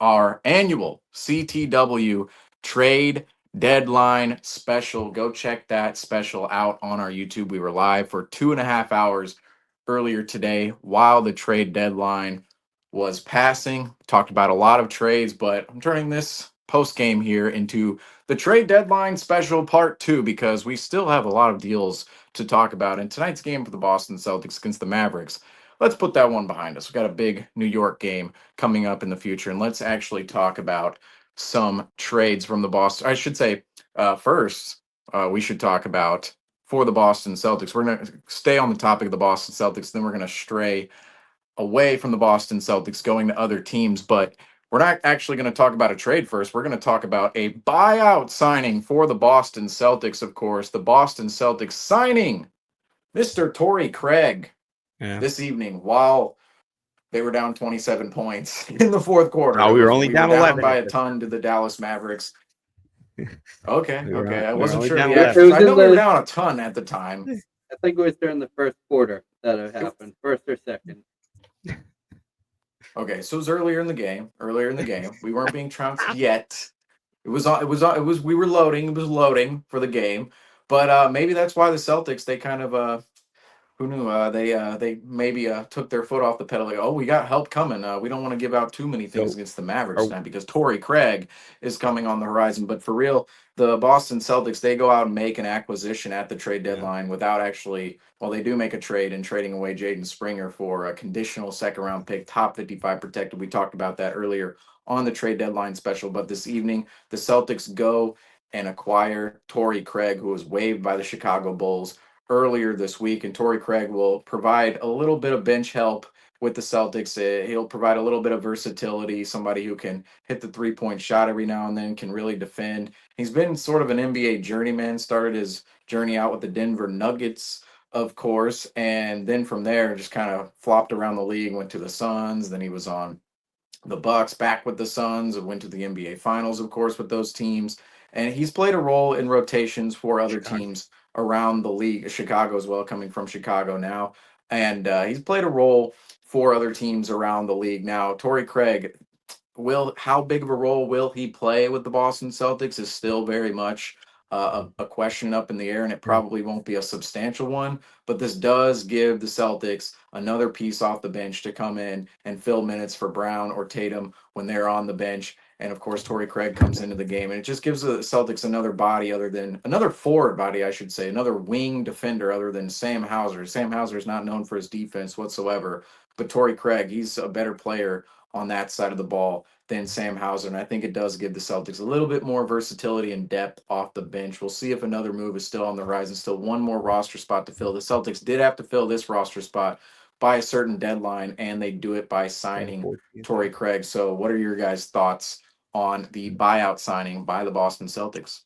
our annual CTW trade deadline special. Go check that special out on our YouTube. We were live for 2.5 hours earlier today while the trade deadline was passing. Talked about a lot of trades, but I'm turning this post game here into the trade deadline special part 2 because we still have a lot of deals to talk about in tonight's game for the Boston Celtics against the Mavericks. Let's put that one behind us. We've got a big New York game coming up in the future, and let's actually talk about some trades from the Boston. I should say, first, we should talk about for the Boston Celtics. We're going to stay on the topic of the Boston Celtics, then we're going to stray away from the Boston Celtics, going to other teams. But we're not actually going to talk about a trade first. We're going to talk about a buyout signing for the Boston Celtics, of course. The Boston Celtics signing Mr. Torrey Craig this evening while they were down 27 points in the fourth quarter. Oh, we were only we down were 11 by a ton to the Dallas Mavericks. Okay, okay. I wasn't sure down the actual. I know we were down a ton at the time. I think it was during the first quarter that it happened, first or second. Okay, so it was earlier in the game. We weren't being trounced yet. We were loading. It was loading for the game. But maybe that's why the Celtics, they kind of who knew? They maybe took their foot off the pedal. Like, oh, we got help coming. We don't want to give out too many things against the Mavericks tonight because Torrey Craig is coming on the horizon. But for real, the Boston Celtics, they go out and make an acquisition at the trade deadline without actually. Well, they do make a trade in trading away Jaden Springer for a conditional second round pick, top 55 protected. We talked about that earlier on the trade deadline special. But this evening, the Celtics go and acquire Torrey Craig, who was waived by the Chicago Bulls earlier this week, and Torrey Craig will provide a little bit of bench help with the Celtics. He'll provide a little bit of versatility, somebody who can hit the three-point shot every now and then, can really defend. He's been sort of an NBA journeyman, started his journey out with the Denver Nuggets, of course, and then from there just kind of flopped around the league, went to the Suns, then he was on the Bucks, back with the Suns, and went to the NBA Finals, of course, with those teams. And he's played a role in rotations for other teams around the league, Chicago as well, coming from Chicago now. And he's played a role for other teams around the league. Now, Torrey Craig, how big of a role will he play with the Boston Celtics is still very much a question up in the air, and it probably won't be a substantial one. But this does give the Celtics another piece off the bench to come in and fill minutes for Brown or Tatum when they're on the bench. And of course, Torrey Craig comes into the game, and it just gives the Celtics another forward body, I should say, another wing defender other than Sam Hauser. Sam Hauser is not known for his defense whatsoever, but Torrey Craig, he's a better player on that side of the ball than Sam Hauser. And I think it does give the Celtics a little bit more versatility and depth off the bench. We'll see if another move is still on the horizon, still one more roster spot to fill. The Celtics did have to fill this roster spot by a certain deadline, and they do it by signing Torrey Craig. So what are your guys' thoughts on the buyout signing by the Boston Celtics?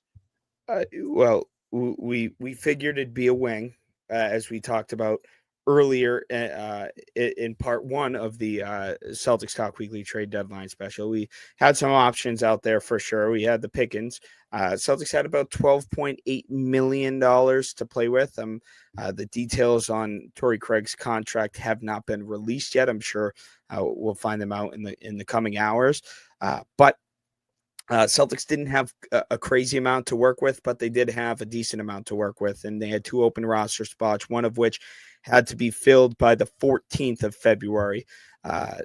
Well, we figured it'd be a wing, as we talked about earlier in part 1 of the Celtics Talk Weekly Trade Deadline Special. We had some options out there for sure. We had the Pickens. Celtics had about $12.8 million to play with. The details on Torrey Craig's contract have not been released yet. I'm sure we'll find them out in the coming hours. But Celtics didn't have a crazy amount to work with, but they did have a decent amount to work with, and they had 2 open roster spots, one of which had to be filled by the 14th of February.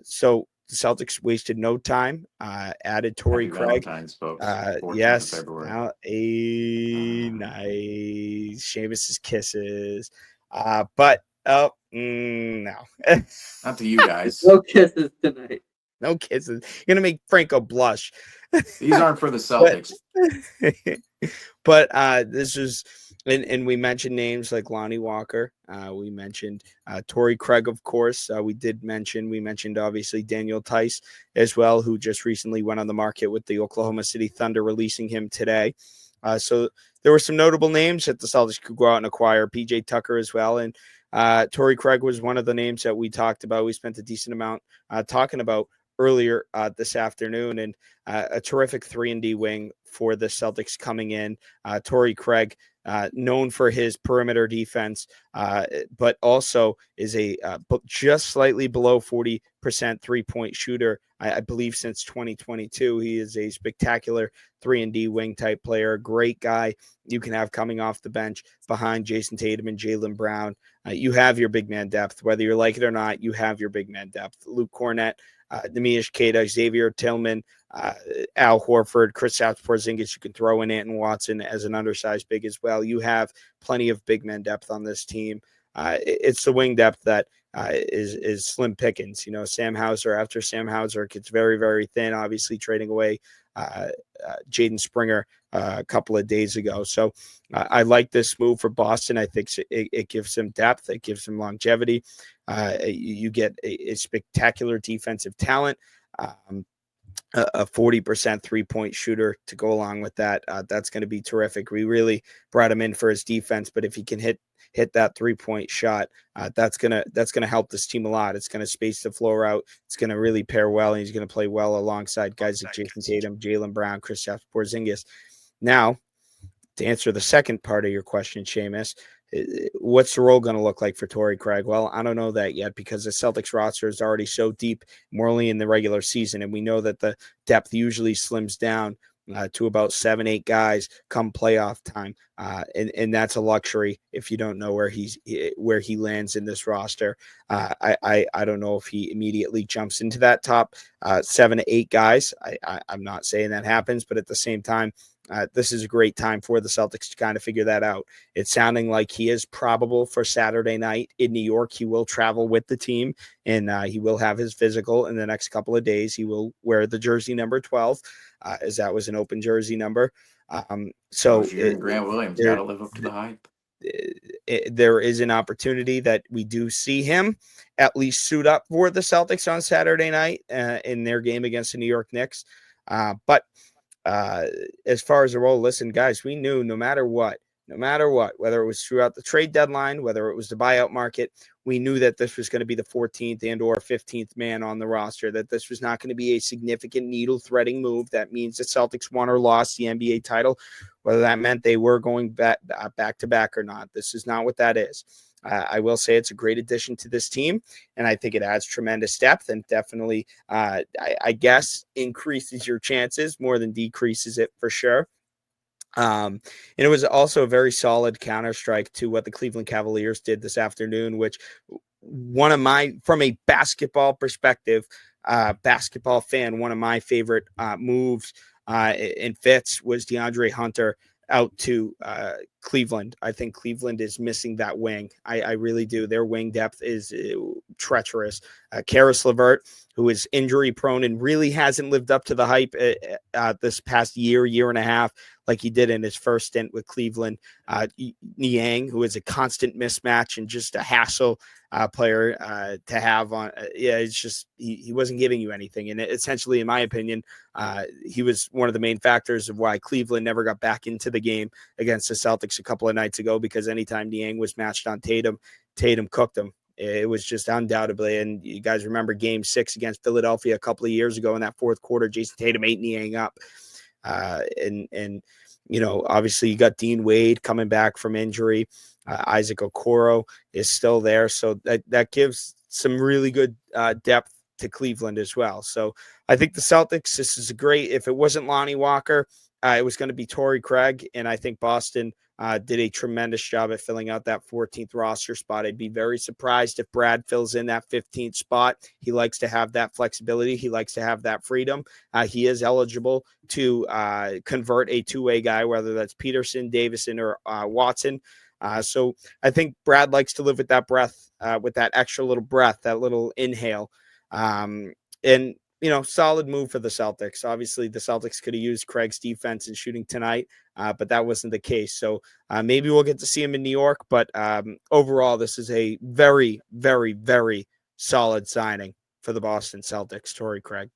So the Celtics wasted no time, added Torrey Craig. Yes. Now, nice. Seamus's kisses. But, no. Not to you guys. No kisses tonight. No kisses. You're going to make Franco blush. These aren't for the Celtics. But this was, and we mentioned names like Lonnie Walker. We mentioned Torrey Craig, of course. We mentioned obviously Daniel Tice as well, who just recently went on the market with the Oklahoma City Thunder, releasing him today. So there were some notable names that the Celtics could go out and acquire. PJ Tucker as well. And Torrey Craig was one of the names that we talked about. We spent a decent amount talking about earlier this afternoon, and a terrific 3-and-D wing for the Celtics coming in. Torrey Craig, known for his perimeter defense, but also is a just slightly below 40% three-point shooter. I believe since 2022, he is a spectacular 3-and-D wing type player. Great guy you can have coming off the bench behind Jason Tatum and Jaylen Brown. You have your big man depth, whether you like it or not. You have your big man depth. Luke Cornett, Nemish Queta, Xavier Tillman, Al Horford, Kristaps Porzingis. You can throw in Anton Watson as an undersized big as well. You have plenty of big man depth on this team. It's the wing depth that is slim pickings. You know, after Sam Hauser gets very, very thin, obviously trading away Jaden Springer a couple of days ago. So I like this move for Boston. I think it gives them depth. It gives them longevity. You get a spectacular defensive talent. A 40% three-point shooter to go along with that. That's going to be terrific. We really brought him in for his defense, but if he can hit that three-point shot, that's gonna help this team a lot. It's going to space the floor out. It's going to really pair well, and he's going to play well alongside guys like Jason Tatum, Jaylen Brown, Kristaps Porzingis. Now, to answer the second part of your question, Seamus, what's the role going to look like for Torrey Craig? Well, I don't know that yet because the Celtics roster is already so deep, more only in the regular season, and we know that the depth usually slims down to about 7-8 guys come playoff time, and that's a luxury if you don't know where he lands in this roster. I don't know if he immediately jumps into that top 7 to 8 guys. I'm not saying that happens, but at the same time, this is a great time for the Celtics to kind of figure that out. It's sounding like he is probable for Saturday night in New York. He will travel with the team, and he will have his physical in the next couple of days. He will wear the jersey number 12, as that was an open jersey number. So Grant Williams got to live up to the hype. There is an opportunity that we do see him at least suit up for the Celtics on Saturday night in their game against the New York Knicks. But as far as the role, listen, guys, we knew no matter what, whether it was throughout the trade deadline, whether it was the buyout market, we knew that this was going to be the 14th and or 15th man on the roster, that this was not going to be a significant needle threading move. That means the Celtics won or lost the NBA title, whether that meant they were going back to back or not. This is not what that is. I will say it's a great addition to this team, and I think it adds tremendous depth and definitely, I guess, increases your chances more than decreases it for sure. And it was also a very solid counterstrike to what the Cleveland Cavaliers did this afternoon, which from a basketball perspective, basketball fan, one of my favorite moves and fits was DeAndre Hunter out to Cleveland. I think Cleveland is missing that wing. I really do. Their wing depth is treacherous. Karis LeVert, who is injury prone and really hasn't lived up to the hype this past year and a half, like he did in his first stint with Cleveland. Niang, who is a constant mismatch and just a hassle player to have on. It's just he wasn't giving you anything. And essentially, in my opinion, he was one of the main factors of why Cleveland never got back into the game against the Celtics a couple of nights ago, because anytime Niang was matched on Tatum cooked him. It was just undoubtedly, and you guys remember Game 6 against Philadelphia a couple of years ago in that fourth quarter, Jason Tatum ate Niang up. And you know, obviously you got Dean Wade coming back from injury. Isaac Okoro is still there. So that gives some really good depth to Cleveland as well. So I think the Celtics, this is great. If it wasn't Lonnie Walker, it was going to be Torrey Craig. And I think Boston did a tremendous job at filling out that 14th roster spot. I'd be very surprised if Brad fills in that 15th spot. He likes to have that flexibility. He likes to have that freedom. He is eligible to convert a two-way guy, whether that's Peterson, Davison, or Watson. So I think Brad likes to live with that breath, with that extra little breath, that little inhale. And you know, solid move for the Celtics. Obviously, the Celtics could have used Craig's defense and shooting tonight, but that wasn't the case. So maybe we'll get to see him in New York. But overall, this is a very, very, very solid signing for the Boston Celtics, Torrey Craig.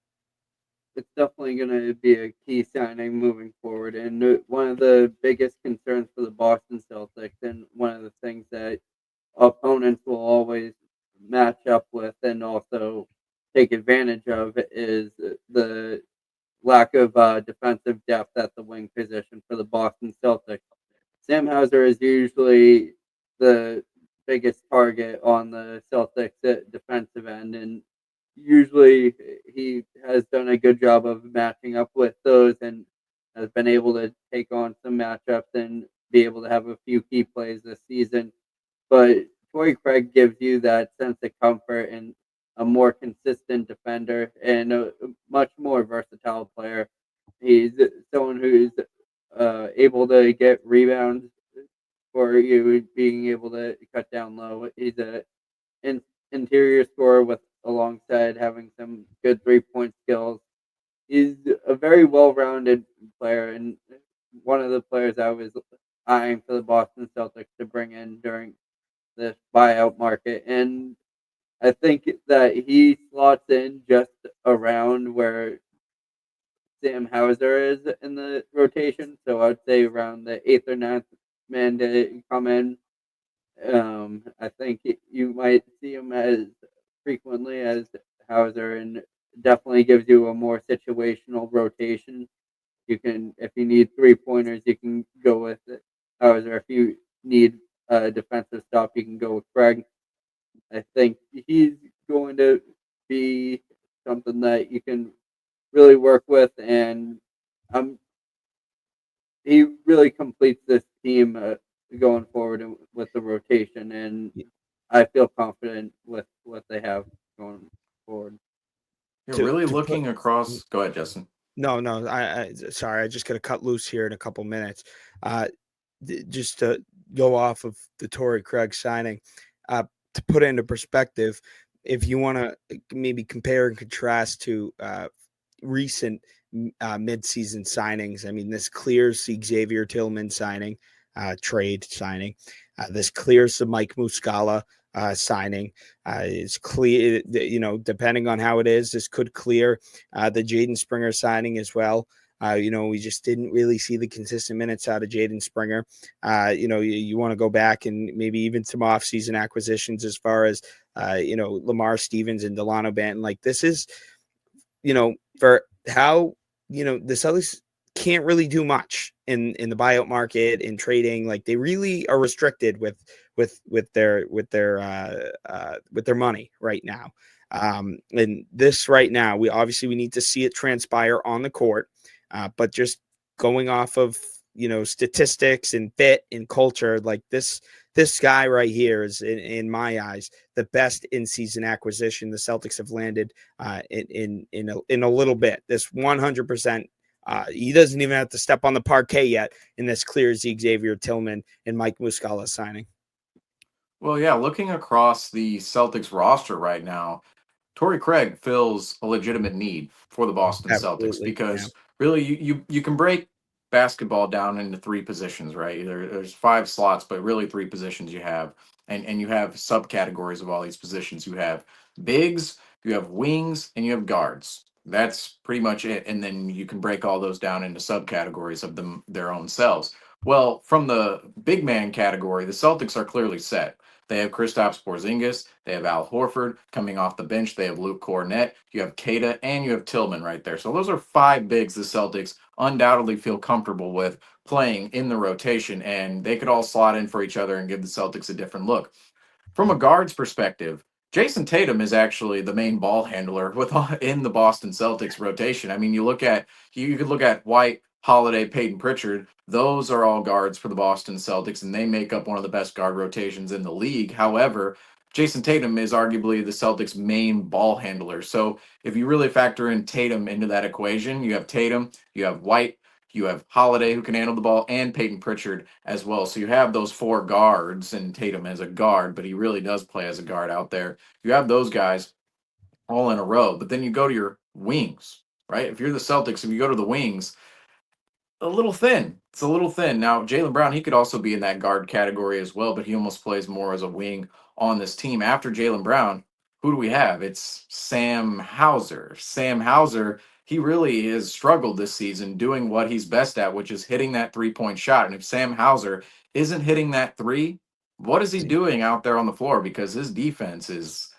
It's definitely going to be a key signing moving forward. And one of the biggest concerns for the Boston Celtics, and one of the things that opponents will always match up with and also take advantage of is the lack of defensive depth at the wing position for the Boston Celtics. Sam Hauser is usually the biggest target on the Celtics defensive end, and usually he has done a good job of matching up with those and has been able to take on some matchups and be able to have a few key plays this season. But Torrey Craig gives you that sense of comfort and a more consistent defender and a much more versatile player. He's someone who's able to get rebounds for you, being able to cut down low. He's a interior scorer with alongside having some good 3-point skills. He's a very well-rounded player and one of the players I was eyeing for the Boston Celtics to bring in during this buyout market. And I think that he slots in just around where Sam Hauser is in the rotation. So I'd say around the eighth or ninth man to come in. I think you might see him as frequently as Hauser, and definitely gives you a more situational rotation. You can, if you need 3-pointers, you can go with Hauser. If you need a defensive stop, you can go with Craig. I think he's going to be something that you can really work with, and um, he really completes this team going forward with the rotation, and I feel confident with what they have going forward. You're To really to put looking across. Go ahead, Justin. no, I sorry, I just got to cut loose here in a couple minutes. Uh, just to go off of the Torrey Craig signing, to put it into perspective, if you want to maybe compare and contrast to recent midseason signings, I mean, this clears the Xavier Tillman signing, trade signing. This clears the Mike Muscala signing. It's clear, depending on how it is, this could clear the Jaden Springer signing as well. We just didn't really see the consistent minutes out of Jaden Springer. You want to go back and maybe even some offseason acquisitions as far as, Lamar Stevens and Delano Banton. Like this is, for how, the Celtics can't really do much in the buyout market in trading. Like they really are restricted with their money right now. And this right now, we need to see it transpire on the court. But just going off of statistics and fit and culture, like this guy right here is in my eyes the best in-season acquisition the Celtics have landed in a little bit. This 100%. He doesn't even have to step on the parquet yet, and this clears the Xavier Tillman and Mike Muscala signing. Well, yeah, looking across the Celtics roster right now, Torrey Craig fills a legitimate need for the Boston Celtics Absolutely, yeah. because really you can break basketball down into three positions, right? There's five slots, but really three positions you have. And you have subcategories of all these positions. You have bigs, you have wings, and you have guards. That's pretty much it. And then you can break all those down into subcategories of them their own selves. Well, from the big man category, the Celtics are clearly set. They have Kristaps Porzingis. They have Al Horford coming off the bench. They have Luke Cornett. You have Kata and you have Tillman right there. So those are five bigs the Celtics undoubtedly feel comfortable with playing in the rotation, and they could all slot in for each other and give the Celtics a different look. From a guard's perspective, Jason Tatum is actually the main ball handler in the Boston Celtics rotation. I mean, you could look at White, Holiday, Peyton Pritchard. Those are all guards for the Boston Celtics, and they make up one of the best guard rotations in the league. However, Jason Tatum is arguably the Celtics' main ball handler. So if you really factor in Tatum into that equation, you have Tatum, you have White, you have Holiday who can handle the ball, and Peyton Pritchard as well. So you have those four guards, and Tatum as a guard, but he really does play as a guard out there. You have those guys all in a row. But then you go to your wings, right? If you're the Celtics, if you go to the wings, a little thin. It's a little thin. Now, Jaylen Brown, he could also be in that guard category as well, but he almost plays more as a wing on this team. After Jaylen Brown, who do we have? It's Sam Hauser. Sam Hauser, he really has struggled this season doing what he's best at, which is hitting that 3-point shot. And if Sam Hauser isn't hitting that three, what is he doing out there on the floor? Because his defense is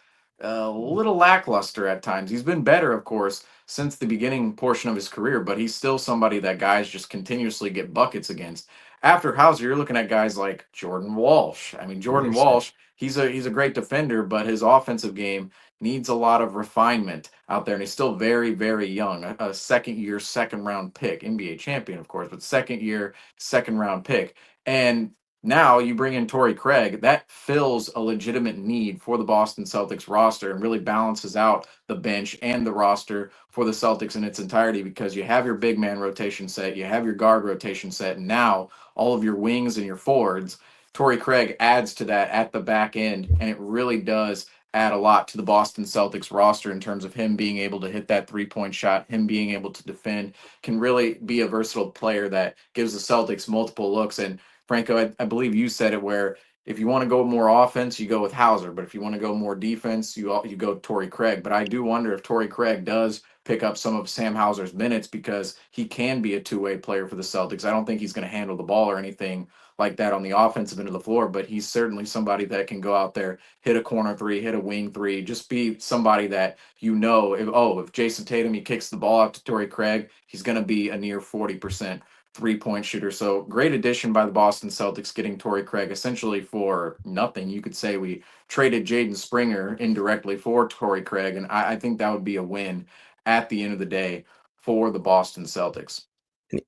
a little lackluster at times. He's been better, of course, since the beginning portion of his career, but he's still somebody that guys just continuously get buckets against. After Hauser, you're looking at guys like Jordan Walsh. I mean, Jordan 100%. Walsh, he's a great defender, but his offensive game needs a lot of refinement out there, and he's still very, very young. A second year, second round pick, NBA champion, of course, but second year, second round pick. And now you bring in Torrey Craig, that fills a legitimate need for the Boston Celtics roster and really balances out the bench and the roster for the Celtics in its entirety, because you have your big man rotation set, you have your guard rotation set, and now all of your wings and your forwards. Torrey Craig adds to that at the back end, and it really does add a lot to the Boston Celtics roster in terms of him being able to hit that 3-point shot, him being able to defend, can really be a versatile player that gives the Celtics multiple looks. And Franco, I believe you said it, where if you want to go more offense, you go with Hauser, but if you want to go more defense, you go Torrey Craig. But I do wonder if Torrey Craig does pick up some of Sam Hauser's minutes, because he can be a two-way player for the Celtics. I don't think he's going to handle the ball or anything like that on the offensive end of the floor, but he's certainly somebody that can go out there, hit a corner three, hit a wing three, just be somebody that if Jason Tatum, he kicks the ball out to Torrey Craig, he's going to be a near 40% 3-point shooter. So great addition by the Boston Celtics getting Torrey Craig essentially for nothing. You could say we traded Jaden Springer indirectly for Torrey Craig, and I think that would be a win at the end of the day for the Boston Celtics.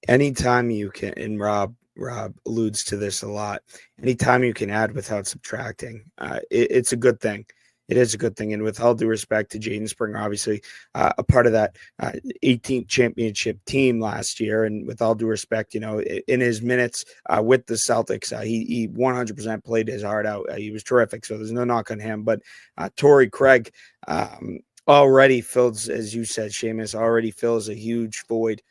Anytime you can, and Rob alludes to this a lot, anytime you can add without subtracting, it's a good thing. It is a good thing. And with all due respect to Jaden Springer, obviously a part of that 18th championship team last year, and with all due respect, in his minutes with the Celtics, he 100% played his heart out. He was terrific. So there's no knock on him. But Torrey Craig already fills, as you said, Seamus, already fills a huge void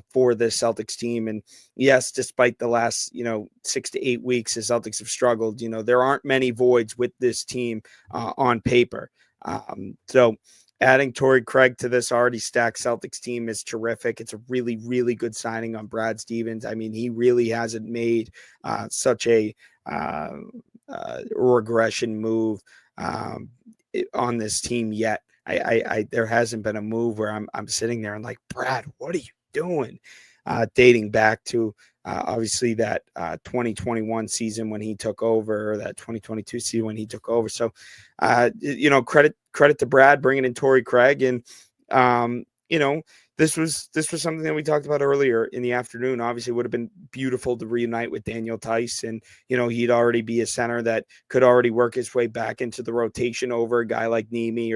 for the Celtics team. And yes, despite the last, 6 to 8 weeks, the Celtics have struggled. There aren't many voids with this team on paper. So adding Torrey Craig to this already stacked Celtics team is terrific. It's a really, really good signing on Brad Stevens. I mean, he really hasn't made such a regression move on this team yet. I there hasn't been a move where I'm sitting there and like, Brad, what are you doing? Dating back to obviously that 2021 season when he took over, or that 2022 season when he took over. So, credit to Brad bringing in Torrey Craig, and this was something that we talked about earlier in the afternoon. Obviously, it would have been beautiful to reunite with Daniel Tice, and he'd already be a center that could already work his way back into the rotation over a guy like Nemi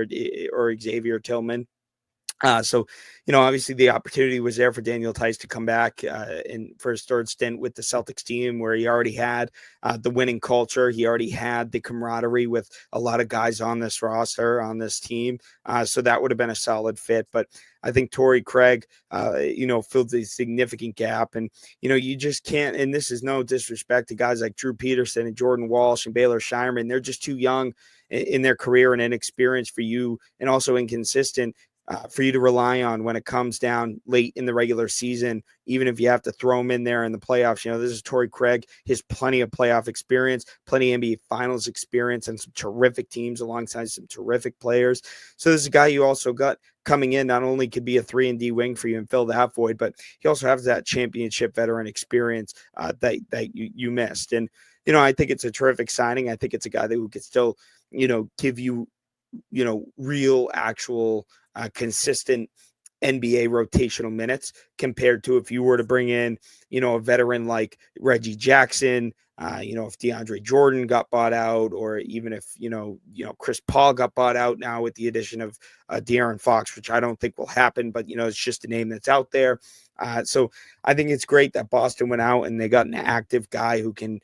or Xavier Tillman. So, obviously the opportunity was there for Daniel Tice to come back for his third stint with the Celtics team, where he already had the winning culture. He already had the camaraderie with a lot of guys on this roster, on this team. So that would have been a solid fit. But I think Torrey Craig, filled a significant gap. And, you just can't, and this is no disrespect to guys like Drew Peterson and Jordan Walsh and Baylor Shireman. They're just too young in their career and inexperienced for you, and also inconsistent for you to rely on when it comes down late in the regular season, even if you have to throw him in there in the playoffs. This is Torrey Craig. He has plenty of playoff experience, plenty of NBA Finals experience, and some terrific teams alongside some terrific players. So this is a guy you also got coming in, not only could be a 3-and-D wing for you and fill that void, but he also has that championship veteran experience that you missed. And, I think it's a terrific signing. I think it's a guy who could still, give you, real, actual, consistent NBA rotational minutes, compared to if you were to bring in, a veteran like Reggie Jackson, if DeAndre Jordan got bought out, or even if, Chris Paul got bought out now with the addition of De'Aaron Fox, which I don't think will happen, but, it's just a name that's out there. So I think it's great that Boston went out and they got an active guy who can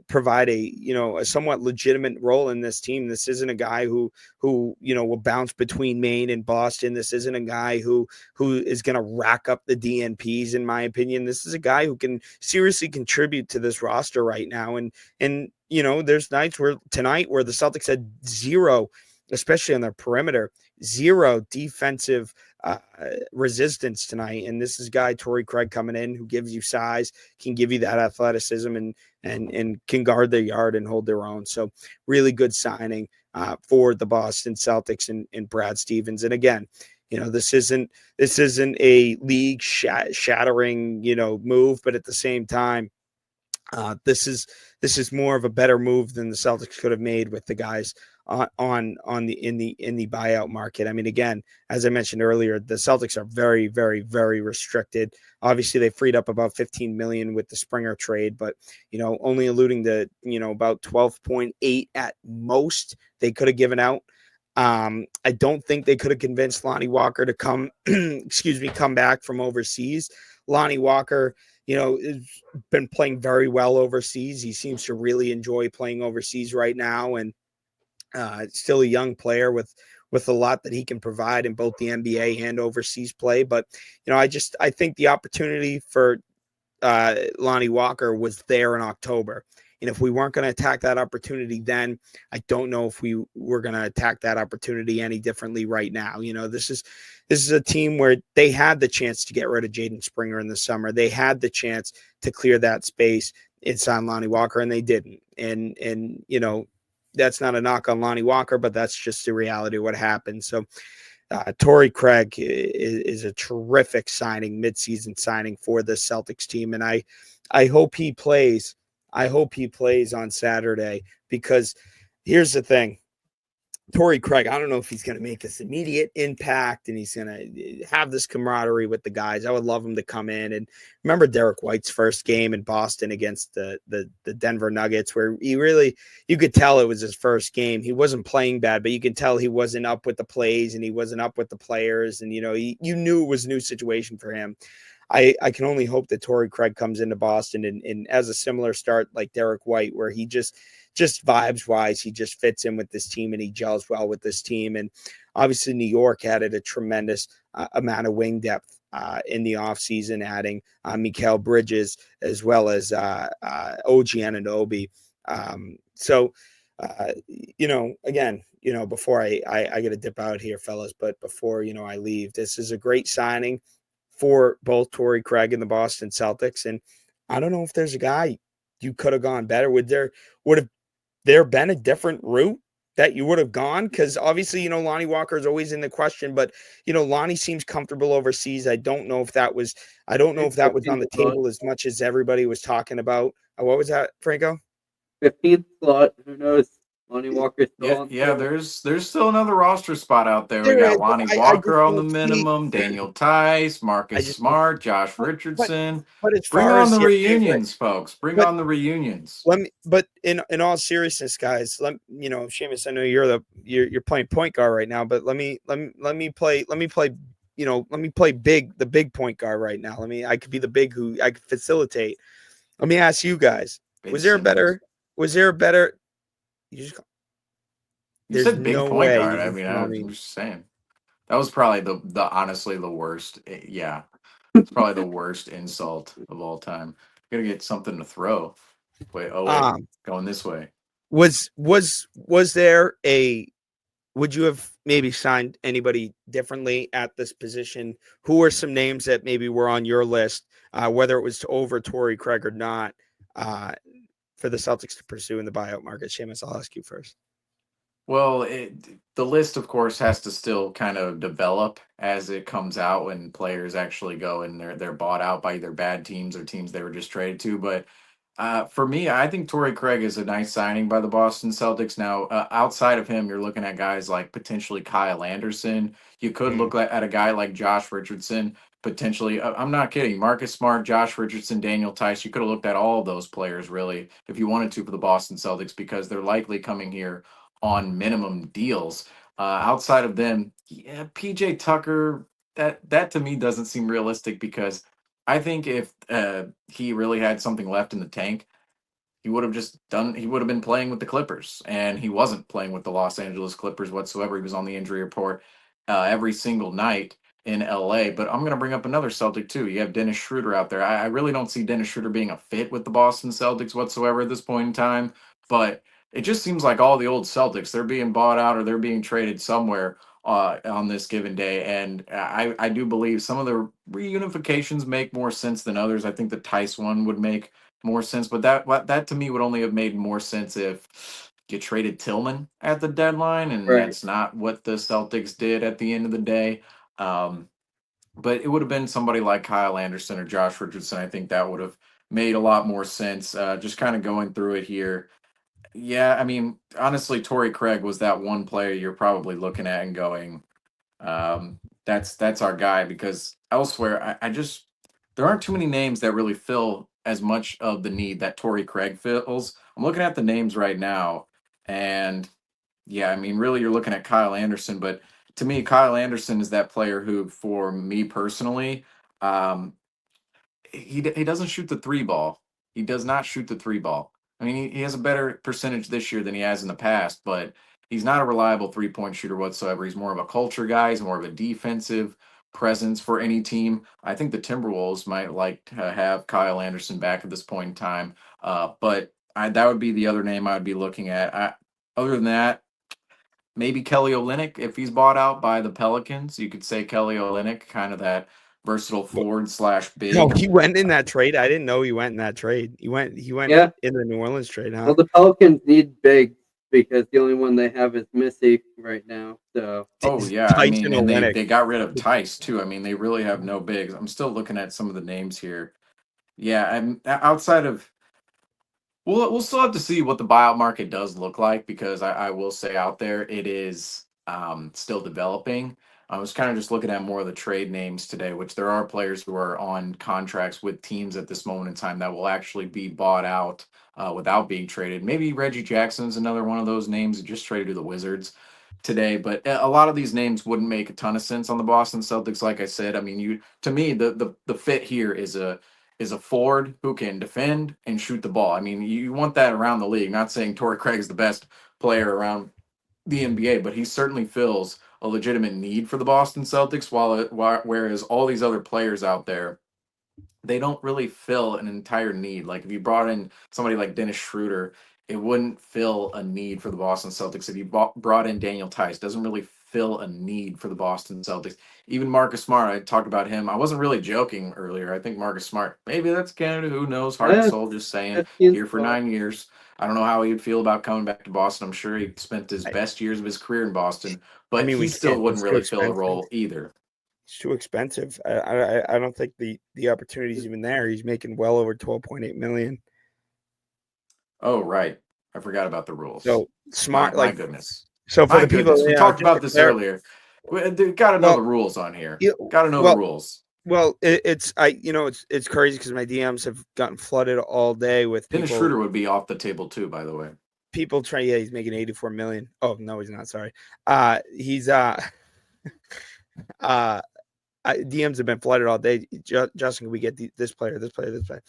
provide a somewhat legitimate role in this team. This isn't a guy who will bounce between Maine and Boston. This isn't a guy who is going to rack up the DNPs, in my opinion. This is a guy who can seriously contribute to this roster right now. And there's nights tonight where the Celtics had zero, especially on their perimeter, zero defensive resistance tonight. And this is guy Torrey Craig coming in, who gives you size, can give you that athleticism, and can guard their yard and hold their own. So really good signing. for the Boston Celtics and Brad Stevens. And again, this isn't a league shattering, move, but at the same time, this is more of a better move than the Celtics could have made with the guys on the in the buyout market. I mean, again, as I mentioned earlier, the Celtics are very, very, very restricted. Obviously, they freed up about 15 million with the Springer trade, but only alluding to about 12.8 at most they could have given out. I don't think they could have convinced Lonnie Walker to come come back from overseas. Lonnie Walker, has been playing very well overseas. He seems to really enjoy playing overseas right now, and still a young player with a lot that he can provide in both the NBA and overseas play. But I think the opportunity for Lonnie Walker was there in October. And if we weren't going to attack that opportunity then, I don't know if we were going to attack that opportunity any differently right now. This is a team where they had the chance to get rid of Jaden Springer in the summer. They had the chance to clear that space and sign Lonnie Walker, and they didn't. And that's not a knock on Lonnie Walker, but that's just the reality of what happened. So Torrey Craig is a terrific signing, midseason signing for the Celtics team. And I hope he plays. I hope he plays on Saturday, because here's the thing. Torrey Craig, I don't know if he's going to make this immediate impact and he's going to have this camaraderie with the guys. I would love him to come in. And remember Derek White's first game in Boston against the Denver Nuggets, where you could tell it was his first game. He wasn't playing bad, but you could tell he wasn't up with the plays and he wasn't up with the players. And, you knew it was a new situation for him. I can only hope that Torrey Craig comes into Boston and has a similar start like Derek White, where he just vibes wise, he just fits in with this team and he gels well with this team. And obviously New York added a tremendous amount of wing depth in the offseason, adding Mikal Bridges as well as OG Anunoby. Again, before I got to dip out here, fellas, but before, I leave, this is a great signing for both Torrey Craig and the Boston Celtics. And I don't know if there's a guy you could have gone better. Would have there been a different route that you would have gone? Because obviously, Lonnie Walker is always in the question, but Lonnie seems comfortable overseas. I don't know if that was on the table as much as everybody was talking about. What was that, Franco? 15th slot. Who knows? Lonnie Walker still on. Yeah. There's still another roster spot out there. We got Lonnie Walker on the minimum, Daniel Tice, Marcus Smart, Josh Richardson. But as bring far on as the reunions, folks. Bring on the reunions. But in all seriousness, guys, Seamus, I know you're playing point guard right now, but let me play the big point guard right now. I could be the big who I could facilitate. Let me ask you guys: Was there a better? You said big point guard. I mean, I'm just saying that was probably the honestly the worst. Yeah, it's probably the worst insult of all time. Gotta get something to throw. Wait, going this way. Was there a? Would you have maybe signed anybody differently at this position? Who are some names that maybe were on your list, whether it was to over Torrey Craig or not, for the Celtics to pursue in the buyout market? Seamus, I'll ask you first. Well, the list, of course, has to still kind of develop as it comes out when players actually go and they're bought out by either bad teams or teams they were just traded to. But for me, I think Torrey Craig is a nice signing by the Boston Celtics. Now, outside of him, you're looking at guys like potentially Kyle Anderson. You could look at a guy like Josh Richardson. Potentially, I'm not kidding. Marcus Smart, Josh Richardson, Daniel Tice. You could have looked at all of those players really if you wanted to for the Boston Celtics, because they're likely coming here on minimum deals. Outside of them, yeah, PJ Tucker, that to me doesn't seem realistic, because I think if he really had something left in the tank, he would have been playing with the Clippers, and he wasn't playing with the Los Angeles Clippers whatsoever. He was on the injury report every single night in LA. But I'm going to bring up another Celtic too. You have Dennis Schroeder out there. I really don't see Dennis Schroeder being a fit with the Boston Celtics whatsoever at this point in time, but it just seems like all the old Celtics, they're being bought out or they're being traded somewhere on this given day. And I do believe some of the reunifications make more sense than others. I think the Tice one would make more sense, but that to me would only have made more sense if you traded Tillman at the deadline, and Right. that's not what the Celtics did at the end of the day. But it would have been somebody like Kyle Anderson or Josh Richardson. I think that would have made a lot more sense. Just kind of going through it here. Yeah, I mean, honestly, Torrey Craig was that one player you're probably looking at and going, that's our guy, because elsewhere, I just there aren't too many names that really fill as much of the need that Torrey Craig fills. I'm looking at the names right now, and yeah, I mean, really, you're looking at Kyle Anderson, but to me, Kyle Anderson is that player who, for me personally, um, he doesn't shoot the three ball. He does not shoot the three ball. I mean, he has a better percentage this year than he has in the past, but he's not a reliable 3-point shooter whatsoever. He's more of a culture guy. He's more of a defensive presence for any team. I think the Timberwolves might like to have Kyle Anderson back at this point in time, but that would be the other name I would be looking at. Other than that, maybe Kelly Olynyk if he's bought out by the Pelicans. You could say Kelly Olynyk, kind of that versatile forward slash No, big. he went in that trade. I didn't know he went in that trade. He went Yeah. in the New Orleans trade, huh? Well, the Pelicans need big because the only one they have is Missy right now. So Oh yeah, I Tyson mean, and they Olynyk. they got rid of Tice too. I mean, they really have no bigs. I'm still looking at some of the names here. Yeah, I'm outside of. We'll still have to see what the buyout market does look like, because I will say out there it is still developing. I was kind of just looking at more of the trade names today, which there are players who are on contracts with teams at this moment in time that will actually be bought out without being traded. Maybe Reggie Jackson's another one of those names that just traded to the Wizards today, but a lot of these names wouldn't make a ton of sense on the Boston Celtics. Like I said, I mean, to me the fit here is a forward who can defend and shoot the ball. I mean, you want that around the league. Not saying Torrey Craig is the best player around the NBA, but he certainly fills a legitimate need for the Boston Celtics. Whereas all these other players out there, they don't really fill an entire need. Like if you brought in somebody like Dennis Schroeder, it wouldn't fill a need for the Boston Celtics. If you brought in Daniel Tice, doesn't really fill a need for the Boston Celtics. Even Marcus Smart, I talked about him. I wasn't really joking earlier. I think Marcus Smart, maybe that's Canada. Who knows? Heart and yeah, soul, just saying. 15 Here for spot. 9 years. I don't know how he'd feel about coming back to Boston. I'm sure he spent his best years of his career in Boston, I but mean, he we still can't. wouldn't It's too really fill a expensive. role either. It's too expensive. I don't think the opportunity is even there. He's making well over 12.8 million. Oh, right. I forgot about the rules. So My smart, my like goodness. so for My the people, goodness. We talked just to about this clarify. earlier. Got to know the Well, rules on here. yeah, Got to know the well, rules. it's crazy because my DMs have gotten flooded all day with Dennis people Schroeder would be off the table too, by the way. trying. Yeah, he's making 84 million. Oh no, he's not. Sorry. He's DMs have been flooded all day. Justin, can we get this player, this player, this player?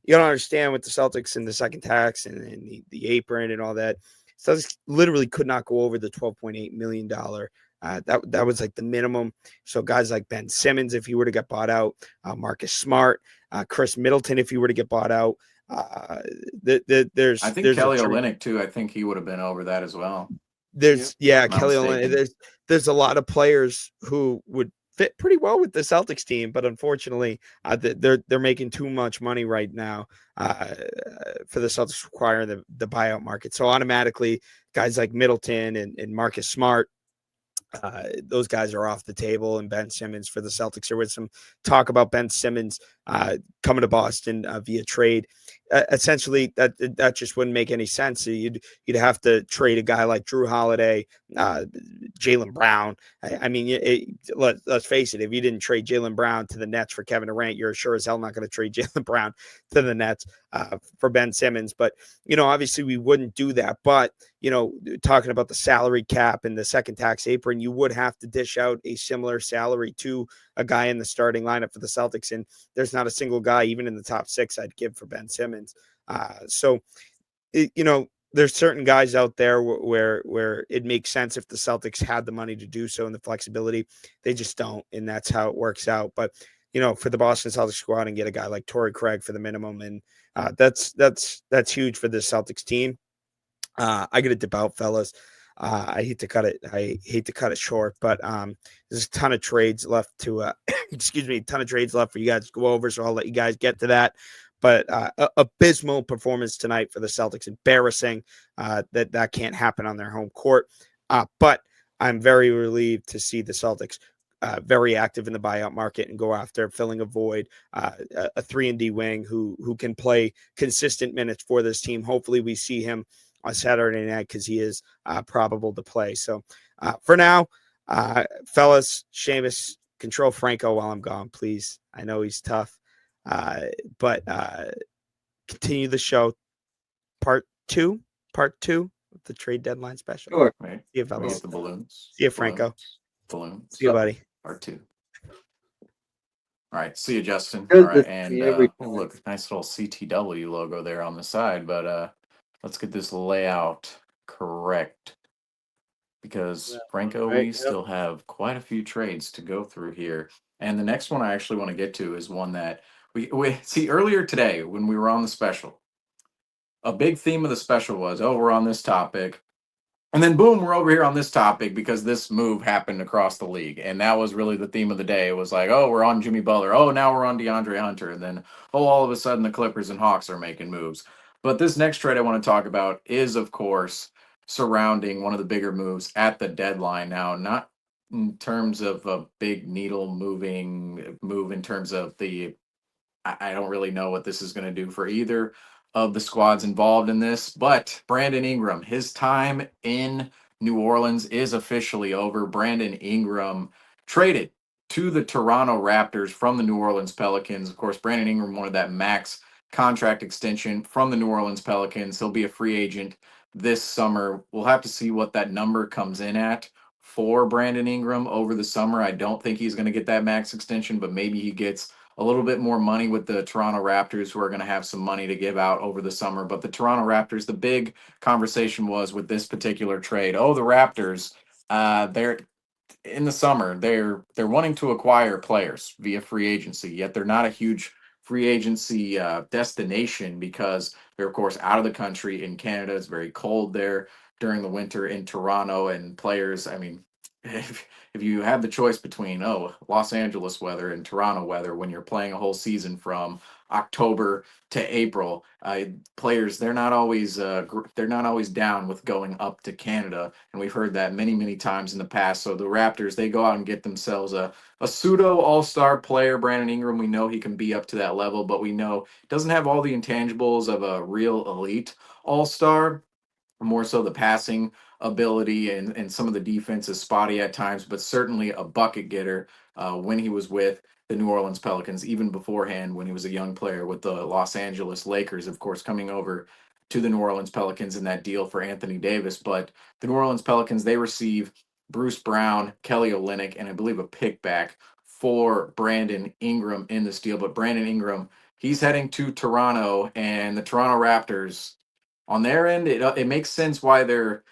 You don't understand with the Celtics and the second tax and the apron and all that. Celtics literally could not go over the $12.8 million. That was like the minimum. So guys like Ben Simmons, if he were to get bought out, Marcus Smart, Chris Middleton, if he were to get bought out, there's I think there's Kelly Olynyk too. I think he would have been over that as well. Kelly mistaken. Olynyk. There's a lot of players who would fit pretty well with the Celtics team, but unfortunately, they're making too much money right now for the Celtics require the buyout market. So automatically, guys like Middleton and Marcus Smart, those guys are off the table, and Ben Simmons for the Celtics. There was some talk about Ben Simmons coming to Boston via trade. Essentially, that just wouldn't make any sense. So you'd have to trade a guy like Drew Holiday, Jaylen Brown. I mean, let's face it. If you didn't trade Jaylen Brown to the Nets for Kevin Durant, you're sure as hell not going to trade Jaylen Brown to the Nets for Ben Simmons. But obviously, we wouldn't do that. But talking about the salary cap and the second tax apron, you would have to dish out a similar salary to a guy in the starting lineup for the Celtics. And there's not a single guy, even in the top 6, I'd give for Ben Simmons. There's certain guys out there where it makes sense if the Celtics had the money to do so and the flexibility. They just don't, and that's how it works out. But for the Boston Celtics to go out and get a guy like Torrey Craig for the minimum, and that's huge for the Celtics team. I get a dip out, fellas. I hate to cut it short, but there's a ton of trades left to excuse me, a ton of trades left for you guys to go over, so I'll let you guys get to that. But abysmal performance tonight for the Celtics. Embarrassing that can't happen on their home court. But I'm very relieved to see the Celtics very active in the buyout market and go after filling a void, a 3-and-D wing who can play consistent minutes for this team. Hopefully we see him on Saturday night because he is probable to play. So for now, fellas, Seamus, control Franco while I'm gone, please. I know he's tough, but continue the show. Part two of the trade deadline special. Sure. Right. See you, Can we fellas. get the balloons? See you, Franco. Balloons. See you, buddy. Part 2. All right. See you, Justin. Good All to right. see And you every time. look, nice little CTW logo there on the side. But let's get this layout correct. Because, Yeah, Franco, right, we yep. still have quite a few trades to go through here. And the next one I actually want to get to is one that we see earlier today when we were on the special. A big theme of the special was, oh, we're on this topic. And then boom, we're over here on this topic because this move happened across the league. And that was really the theme of the day. It was like, oh, we're on Jimmy Butler. Oh, now we're on DeAndre Hunter. And then, oh, all of a sudden the Clippers and Hawks are making moves. But this next trade I want to talk about is, of course, surrounding one of the bigger moves at the deadline. Now, not in terms of a big needle moving move in terms of I don't really know what this is going to do for either of the squads involved in this, but Brandon Ingram, his time in New Orleans is officially over. Brandon Ingram traded to the Toronto Raptors from the New Orleans Pelicans. Of course, Brandon Ingram wanted that max contract extension from the New Orleans Pelicans. He'll be a free agent this summer. We'll have to see what that number comes in at for Brandon Ingram over the summer. I don't think he's going to get that max extension, but maybe he gets a little bit more money with the Toronto Raptors, who are going to have some money to give out over the summer. But the Toronto Raptors, the big conversation was with this particular trade. Oh, the Raptors, they're in the summer. They're wanting to acquire players via free agency, yet they're not a huge free agency destination because they're of course out of the country in Canada. It's very cold there during the winter in Toronto, and players. I mean, if you have the choice between Los Angeles weather and Toronto weather when you're playing a whole season from October to April, players they're not always down with going up to Canada, and we've heard that many times in the past. So the Raptors, they go out and get themselves a pseudo all-star player, Brandon Ingram. We know he can be up to that level, but we know doesn't have all the intangibles of a real elite all-star. More so the passing ability and some of the defense is spotty at times, but certainly a bucket getter when he was with the New Orleans Pelicans, even beforehand when he was a young player with the Los Angeles Lakers, of course, coming over to the New Orleans Pelicans in that deal for Anthony Davis. But the New Orleans Pelicans, they receive Bruce Brown, Kelly Olynyk, and I believe a pick back for Brandon Ingram in this deal. But Brandon Ingram, he's heading to Toronto, and the Toronto Raptors, on their end, it makes sense why they're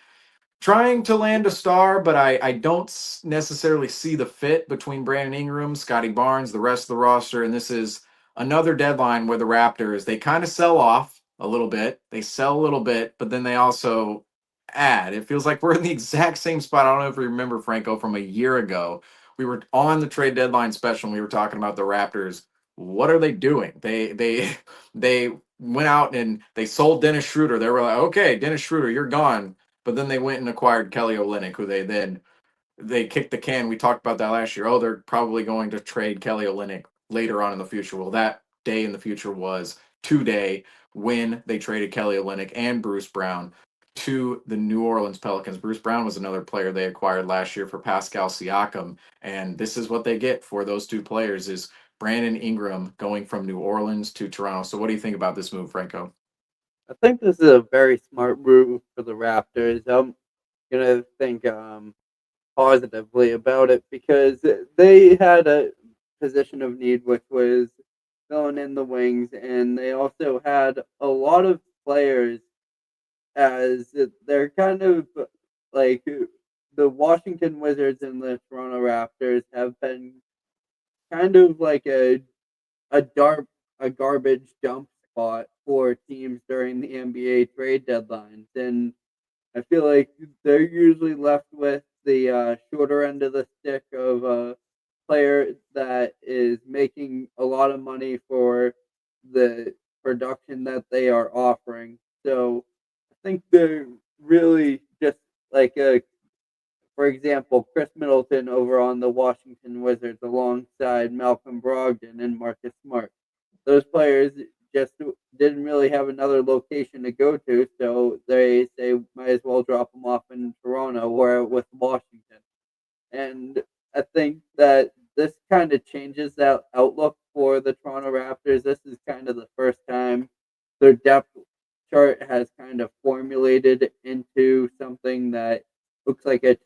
trying to land a star, but I don't necessarily see the fit between Brandon Ingram, Scotty Barnes, the rest of the roster. And this is another deadline where the Raptors, they kind of sell off a little bit. They sell a little bit, but then they also add. It feels like we're in the exact same spot. I don't know if you remember, Franco, from a year ago. We were on the trade deadline special and we were talking about the Raptors. What are they doing? They went out and they sold Dennis Schroeder. They were like, okay, Dennis Schroeder, you're gone. But then they went and acquired Kelly Olynyk, who they kicked the can. We talked about that last year. Oh, they're probably going to trade Kelly Olynyk later on in the future. Well, that day in the future was today when they traded Kelly Olynyk and Bruce Brown to the New Orleans Pelicans. Bruce Brown was another player they acquired last year for Pascal Siakam, and this is what they get for those two players is Brandon Ingram going from New Orleans to Toronto. So what do you think about this move, Franco? I think this is a very smart move for the Raptors. I'm gonna think positively about it because they had a position of need, which was filling in the wings, and they also had a lot of players as they're kind of like the Washington Wizards and the Toronto Raptors have been kind of like a dark a garbage dump spot for teams during the NBA trade deadlines, and I feel like they're usually left with the shorter end of the stick of a player that is making a lot of money for the production that they are offering. So I think they're really just like for example, Chris Middleton over on the Washington Wizards alongside Malcolm Brogdon and Marcus Smart. Those players just didn't really have another location to go to, so they say might as well drop them off in Toronto or with Washington. And I think that this kind of changes that outlook for the Toronto Raptors. This is kind of the first time their depth chart has kind of formulated into something that looks like a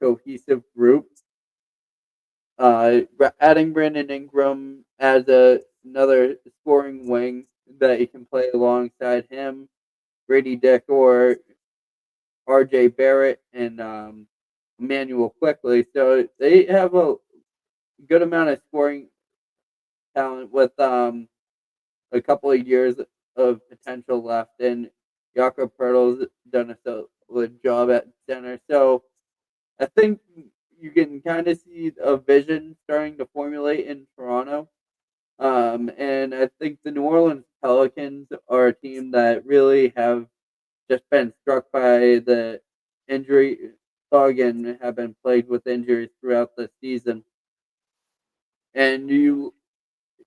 cohesive group. Adding Brandon Ingram as another scoring wing that you can play alongside him, Grady Dick or R.J. Barrett and Emmanuel Quickly. So they have a good amount of scoring talent with a couple of years of potential left, and Jakob Pertl's done a solid job at center. So I think you can kind of see a vision starting to formulate in Toronto. And I think the New Orleans Pelicans are a team that really have just been struck by the injury bug and have been plagued with injuries throughout the season. And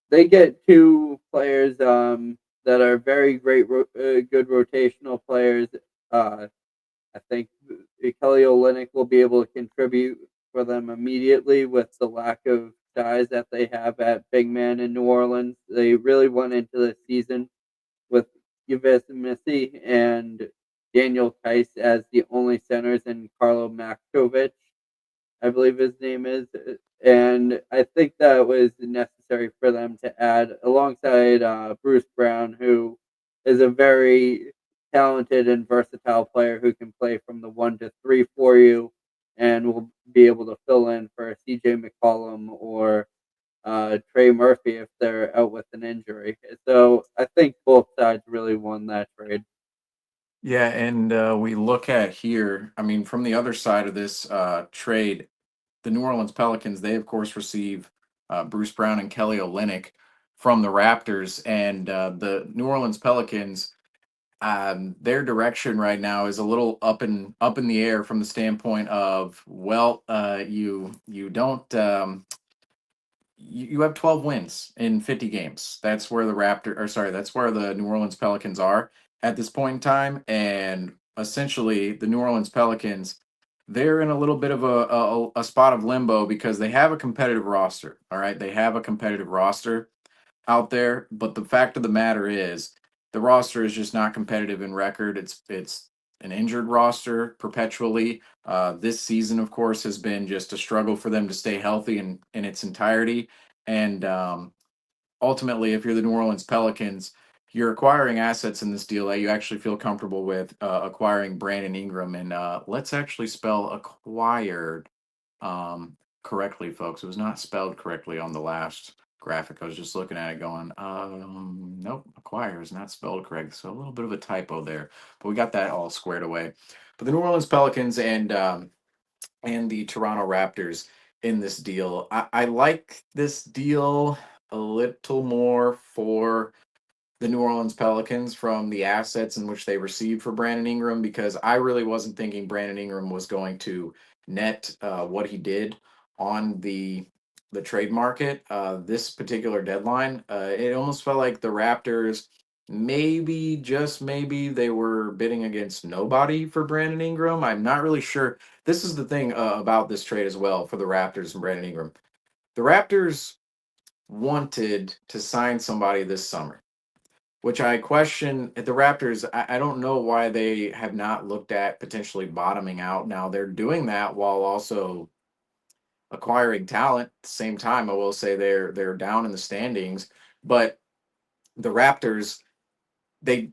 they get two players that are very good rotational players. I think Kelly Olynyk will be able to contribute for them immediately with the lack of size that they have at big man in New Orleans. They really went into the season with Yves Missy and Daniel Tice as the only centers and Carlo Makovic, I believe his name is. And I think that was necessary for them to add alongside Bruce Brown, who is a very talented and versatile player who can play from the 1 to 3 for you and will be able to fill in for CJ McCollum or Trey Murphy if they're out with an injury. So I think both sides really won that trade. Yeah, and we look at here, I mean, from the other side of this trade, the New Orleans Pelicans, they of course receive Bruce Brown and Kelly Olynyk from the Raptors, and the New Orleans Pelicans, their direction right now is a little up in the air from the standpoint of, well, you don't you have 12 wins in 50 games. That's where that's where the New Orleans Pelicans are at this point in time. And essentially, the New Orleans Pelicans, they're in a little bit of a spot of limbo because they have a competitive roster. All right. They have a competitive roster out there. But the fact of the matter is, the roster is just not competitive in record. It's an injured roster perpetually. This season, of course, has been just a struggle for them to stay healthy in its entirety. And ultimately, if you're the New Orleans Pelicans, you're acquiring assets in this deal that you actually feel comfortable with acquiring Brandon Ingram. And let's actually spell acquired correctly, folks. It was not spelled correctly on the last graphic. I was just looking at it going, nope, acquire is not spelled correct. So a little bit of a typo there, but we got that all squared away. But the New Orleans Pelicans and the Toronto Raptors in this deal, I like this deal a little more for the New Orleans Pelicans from the assets in which they received for Brandon Ingram, because I really wasn't thinking Brandon Ingram was going to net what he did on the trade market this particular deadline. It almost felt like the Raptors, maybe, just maybe, they were bidding against nobody for Brandon Ingram. I'm not really sure. This is the thing about this trade as well for the Raptors and Brandon Ingram. The Raptors wanted to sign somebody this summer, which I question at the Raptors. I don't know why they have not looked at potentially bottoming out. Now they're doing that while also acquiring talent at the same time. I will say they're down in the standings, but the Raptors, they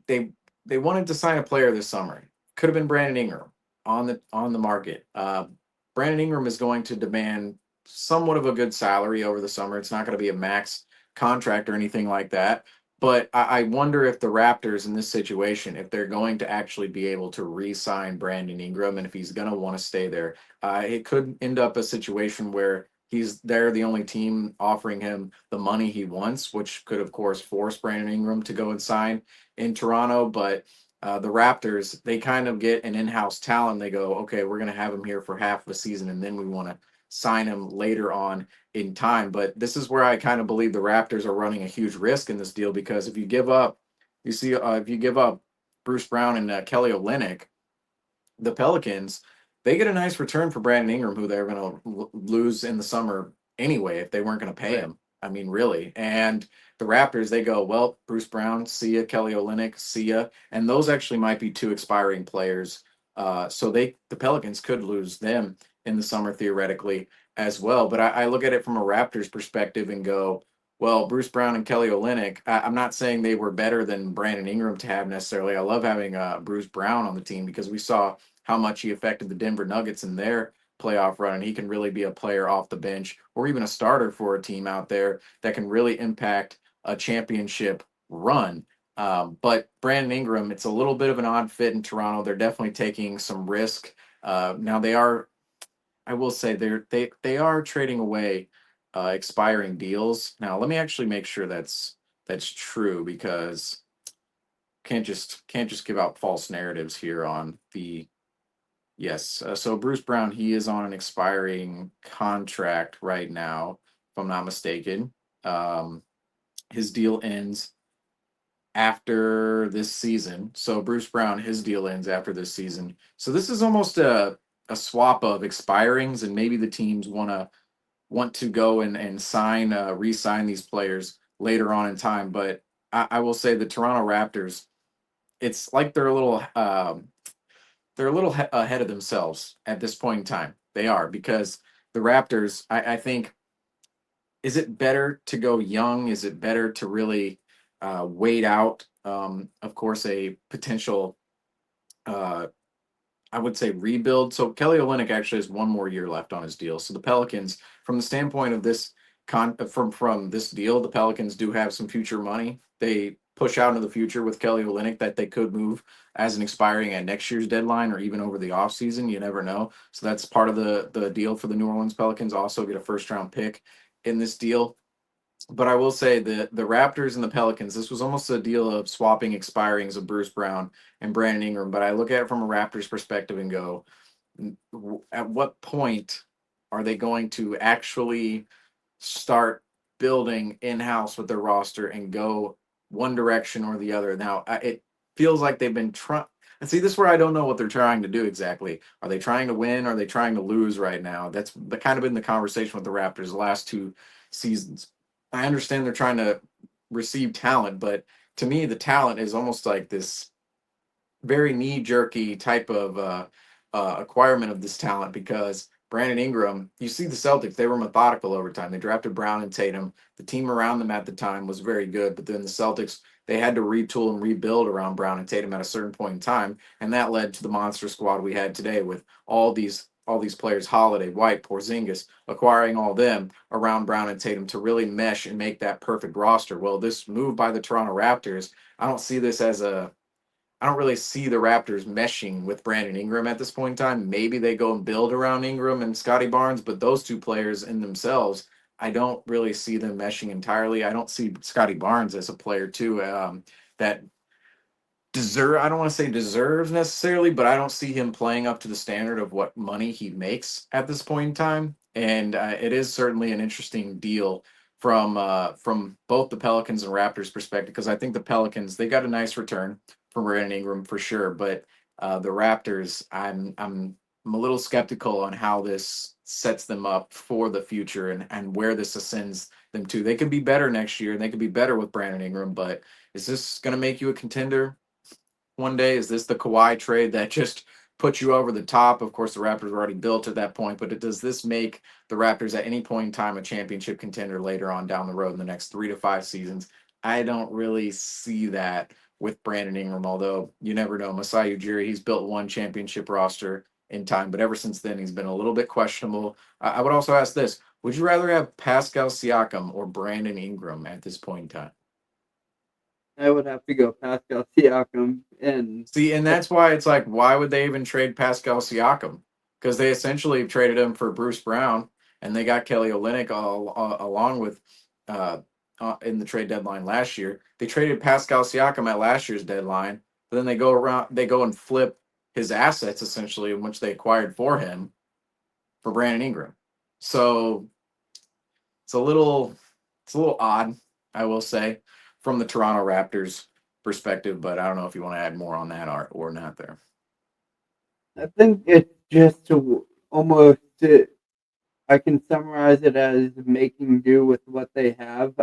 wanted to sign a player this summer. Could have been Brandon Ingram on the market. Brandon Ingram is going to demand somewhat of a good salary over the summer. It's not going to be a max contract or anything like that. But I wonder if the Raptors in this situation, if they're going to actually be able to re-sign Brandon Ingram, and if he's going to want to stay there. It could end up a situation where they're the only team offering him the money he wants, which could of course force Brandon Ingram to go and sign in Toronto. But the Raptors, they kind of get an in-house talent. They go, okay, we're going to have him here for half the season, and then we want to sign him later on in time. But this is where I kind of believe the Raptors are running a huge risk in this deal, because if you give up, if you give up Bruce Brown and Kelly Olynyk, the Pelicans, they get a nice return for Brandon Ingram, who they're going to lose in the summer anyway if they weren't going to pay him. I mean, really. And the Raptors, they go, well, Bruce Brown, see ya, Kelly Olynyk, see ya. And those actually might be two expiring players. So the Pelicans could lose them in the summer theoretically as well. But I look at it from a Raptors perspective and go, well, Bruce Brown and Kelly Olynyk, I'm not saying they were better than Brandon Ingram to have necessarily. I love having Bruce Brown on the team because we saw how much he affected the Denver Nuggets in their playoff run, and he can really be a player off the bench or even a starter for a team out there that can really impact a championship run. But Brandon Ingram, it's a little bit of an odd fit in Toronto. They're definitely taking some risk. Now they are, I will say, they are trading away expiring deals. Now let me actually make sure that's true, because can't just give out false narratives here on the. Yes. So Bruce Brown, he is on an expiring contract right now, if I'm not mistaken. His deal ends after this season. So Bruce Brown, his deal ends after this season. So this is almost a swap of expirings, and maybe the teams want to go and sign re-sign these players later on in time. But I will say the Toronto Raptors, it's like they're a little ahead of themselves at this point in time. They are, because the Raptors, I think, is it better to go young? Is it better to really wait out, of course, a potential, uh, I would say, rebuild? So Kelly Olynyk actually has one more year left on his deal. So the Pelicans, from the standpoint of this from this deal, the Pelicans do have some future money. They push out into the future with Kelly Olynyk that they could move as an expiring at next year's deadline or even over the offseason. You never know. So that's part of the deal for the New Orleans Pelicans. Also get a first round pick in this deal. But I will say the Raptors and the Pelicans, this was almost a deal of swapping expirings of Bruce Brown and Brandon Ingram. But I look at it from a Raptors perspective and go, at what point are they going to actually start building in-house with their roster and go one direction or the other? Now, it feels like they've been trying. And see, this is where I don't know what they're trying to do exactly. Are they trying to win? Are they trying to lose right now? That's kind of been the conversation with the Raptors the last two seasons. I understand they're trying to receive talent, but to me, the talent is almost like this very knee jerky type of acquirement of this talent, because Brandon Ingram, you see the Celtics, they were methodical over time. They drafted Brown and Tatum. The team around them at the time was very good, but then the Celtics, they had to retool and rebuild around Brown and Tatum at a certain point in time, and that led to the monster squad we had today with all these players, Holiday, White, Porzingis, acquiring all them around Brown and Tatum to really mesh and make that perfect roster. Well, this move by the Toronto Raptors, I don't really see the Raptors meshing with Brandon Ingram at this point in time. Maybe they go and build around Ingram and Scotty Barnes, but those two players in themselves, I don't really see them meshing entirely. I don't see Scotty Barnes as a player too that I don't want to say deserves necessarily, but I don't see him playing up to the standard of what money he makes at this point in time. And it is certainly an interesting deal from both the Pelicans and Raptors perspective, because I think the Pelicans, they got a nice return from Brandon Ingram for sure, but the Raptors, I'm a little skeptical on how this sets them up for the future, and where this ascends them to. They could be better next year, and they could be better with Brandon Ingram, but is this going to make you a contender one day? Is this the Kawhi trade that just puts you over the top? Of course, the Raptors were already built at that point, but does this make the Raptors at any point in time a championship contender later on down the road in the next 3 to 5 seasons? I don't really see that with Brandon Ingram, although you never know. Masai Ujiri, he's built one championship roster in time, but ever since then, he's been a little bit questionable. I would also ask this: would you rather have Pascal Siakam or Brandon Ingram at this point in time? I would have to go Pascal Siakam, and See, and that's why it's like, why would they even trade Pascal Siakam? Because they essentially traded him for Bruce Brown, and they got Kelly Olynyk along with in the trade deadline last year. They traded Pascal Siakam at last year's deadline, but then they go and flip his assets essentially, in which they acquired for him for Brandon Ingram. So it's a little odd, I will say, from the Toronto Raptors perspective, but I don't know if you want to add more on that or not there. I think it's just almost I can summarize it as making do with what they have.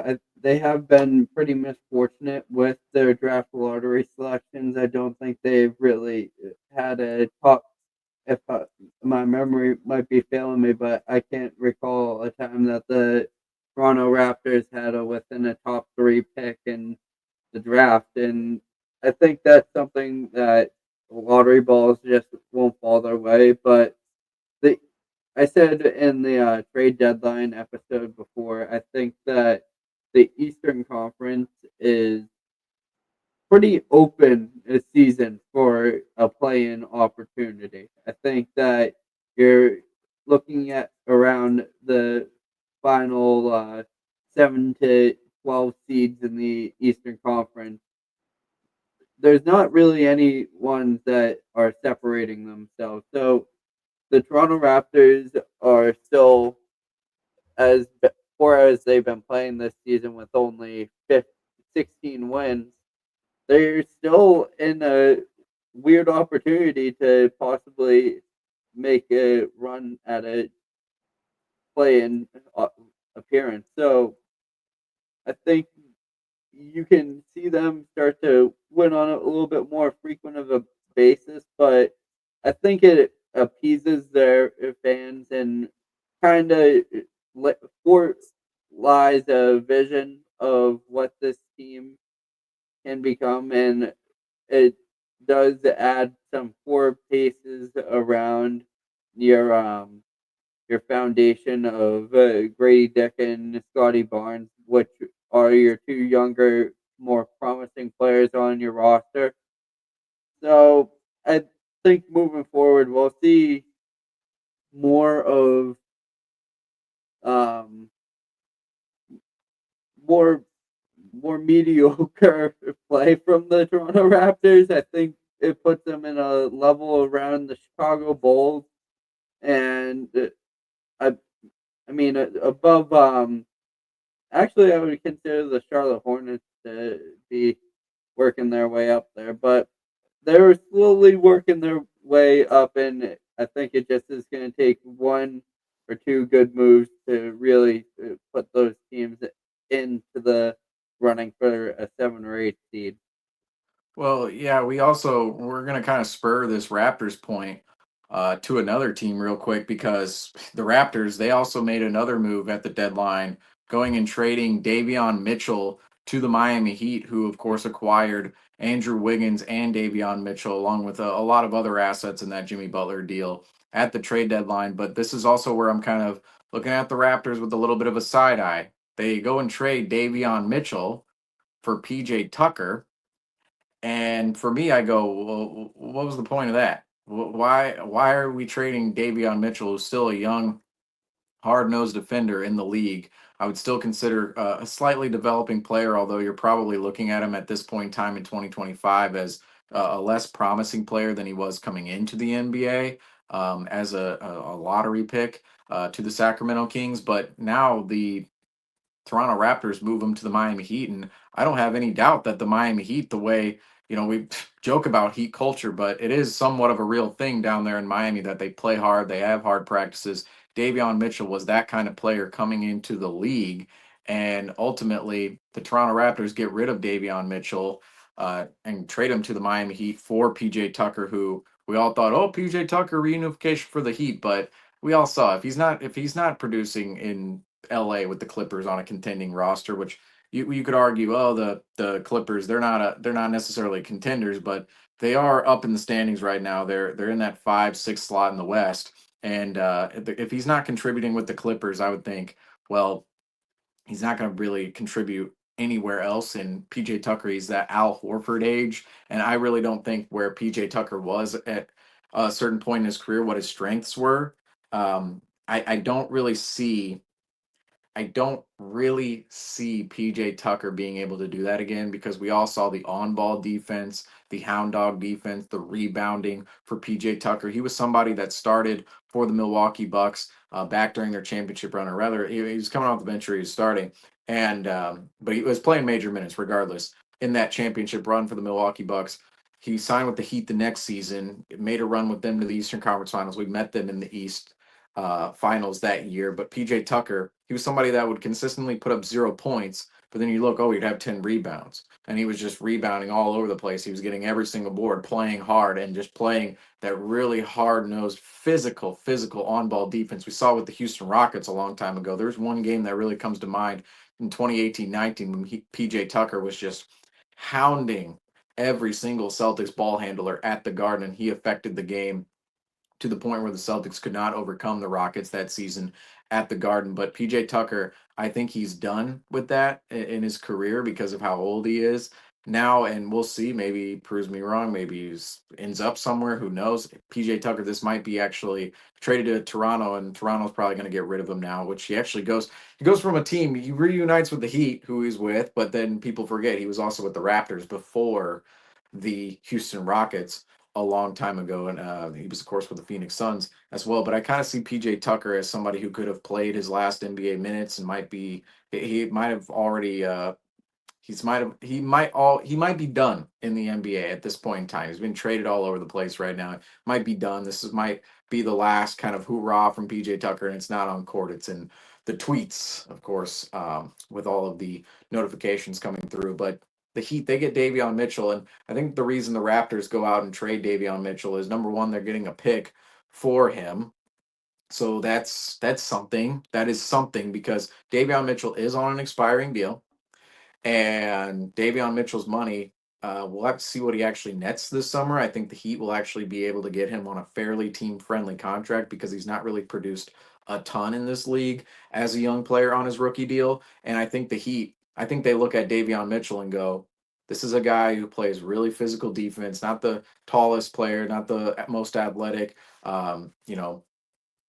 They have been pretty misfortunate with their draft lottery selections. I don't think they've really had a top. If my memory might be failing me, but I can't recall a time that the Toronto Raptors had a within a top 3 pick in the draft, and I think that's something that lottery balls just won't fall their way. But the I said in the trade deadline episode before, I think that the Eastern Conference is pretty open this season for a play-in opportunity. I think that you're looking at around the final 7 to 12 seeds in the Eastern Conference. There's not really any ones that are separating themselves. So the Toronto Raptors are still as poor as they've been playing this season with only 16 wins. They're still in a weird opportunity to possibly make a run at a play-in appearance. So I think you can see them start to win on a little bit more frequent of a basis, but I think it appeases their fans and kind of for lies a vision of what this team can become, and it does add some core pieces around your foundation of Grady Dick and Scotty Barnes, which are your 2 younger, more promising players on your roster. So I think moving forward, we'll see more of um, more more mediocre play from the Toronto Raptors. I think it puts them in a level around the Chicago Bulls, and I I mean above. Actually, I would consider the Charlotte Hornets to be working their way up there, but they're slowly working their way up, and I think it just is going to take 1 or 2 good moves to really put those teams into the running for a 7 or 8 seed. Well, yeah, we're gonna kind of spur this Raptors point to another team real quick because the Raptors they also made another move at the deadline, going and trading Davion Mitchell to the Miami Heat, who of course acquired Andrew Wiggins and Davion Mitchell along with a lot of other assets in that Jimmy Butler deal at the trade deadline. But this is also where I'm kind of looking at the Raptors with a little bit of a side eye. They go and trade Davion Mitchell for PJ Tucker, and for me, I go, well, what was the point of that? Why are we trading Davion Mitchell, who's still a young, hard-nosed defender in the league? I would still consider a slightly developing player, although you're probably looking at him at this point in time in 2025 as a less promising player than he was coming into the NBA as a lottery pick to the Sacramento Kings. But now the Toronto Raptors move him to the Miami Heat, and I don't have any doubt that the Miami Heat, the way we joke about Heat culture, but it is somewhat of a real thing down there in Miami that they play hard, they have hard practices. Davion Mitchell was that kind of player coming into the league, and ultimately the Toronto Raptors get rid of Davion Mitchell and trade him to the Miami Heat for PJ Tucker, who we all thought, oh, PJ Tucker reunification for the Heat, but we all saw if he's not producing in LA with the Clippers on a contending roster, which you could argue, oh, the Clippers, they're not necessarily contenders, but they are up in the standings right now. They're in that 5-6 slot in the West. And if he's not contributing with the Clippers, I would think, well, he's not going to really contribute anywhere else. And PJ Tucker, he's that Al Horford age, and I really don't think where PJ Tucker was at a certain point in his career, what his strengths were. I don't really see PJ Tucker being able to do that again, because we all saw the on ball defense, the hound dog defense, the rebounding for PJ Tucker. He was somebody that started for the Milwaukee Bucks back during their championship run, or rather, he was coming off the bench or he was starting, and but he was playing major minutes regardless in that championship run for the Milwaukee Bucks. He signed with the Heat the next season, made a run with them to the Eastern Conference Finals. We met them in the East finals that year. But PJ Tucker, he was somebody that would consistently put up 0 points, but then you look, oh, he'd have 10 rebounds. And he was just rebounding all over the place. He was getting every single board, playing hard, and just playing that really hard nosed, physical on ball defense. We saw with the Houston Rockets a long time ago. There's one game that really comes to mind in 2018-19 when PJ Tucker was just hounding every single Celtics ball handler at the Garden, and he affected the game to the point where the Celtics could not overcome the Rockets that season at the Garden. But PJ Tucker, I think he's done with that in his career because of how old he is now. And we'll see. Maybe he proves me wrong. Maybe he ends up somewhere. Who knows? PJ Tucker, this might be actually traded to Toronto, and Toronto's probably going to get rid of him now, which he actually goes. He goes from a team, he reunites with the Heat, who he's with, but then people forget he was also with the Raptors before the Houston Rockets a long time ago, and he was, of course, with the Phoenix Suns as well. But I kind of see PJ Tucker as somebody who could have played his last NBA minutes and might be he might have already he might be done in the NBA at this point in time. He's been traded all over the place right now. Might be done. Might be the last kind of hoorah from PJ Tucker, and it's not on court. It's in the tweets, of course, with all of the notifications coming through. But the Heat, they get Davion Mitchell, and I think the reason the Raptors go out and trade Davion Mitchell is, number one, they're getting a pick for him. So that's something. That is something, because Davion Mitchell is on an expiring deal, and Davion Mitchell's money, we'll have to see what he actually nets this summer. I think the Heat will actually be able to get him on a fairly team-friendly contract, because he's not really produced a ton in this league as a young player on his rookie deal. And I think the Heat, I think they look at Davion Mitchell and go, this is a guy who plays really physical defense, not the tallest player, not the most athletic, you know,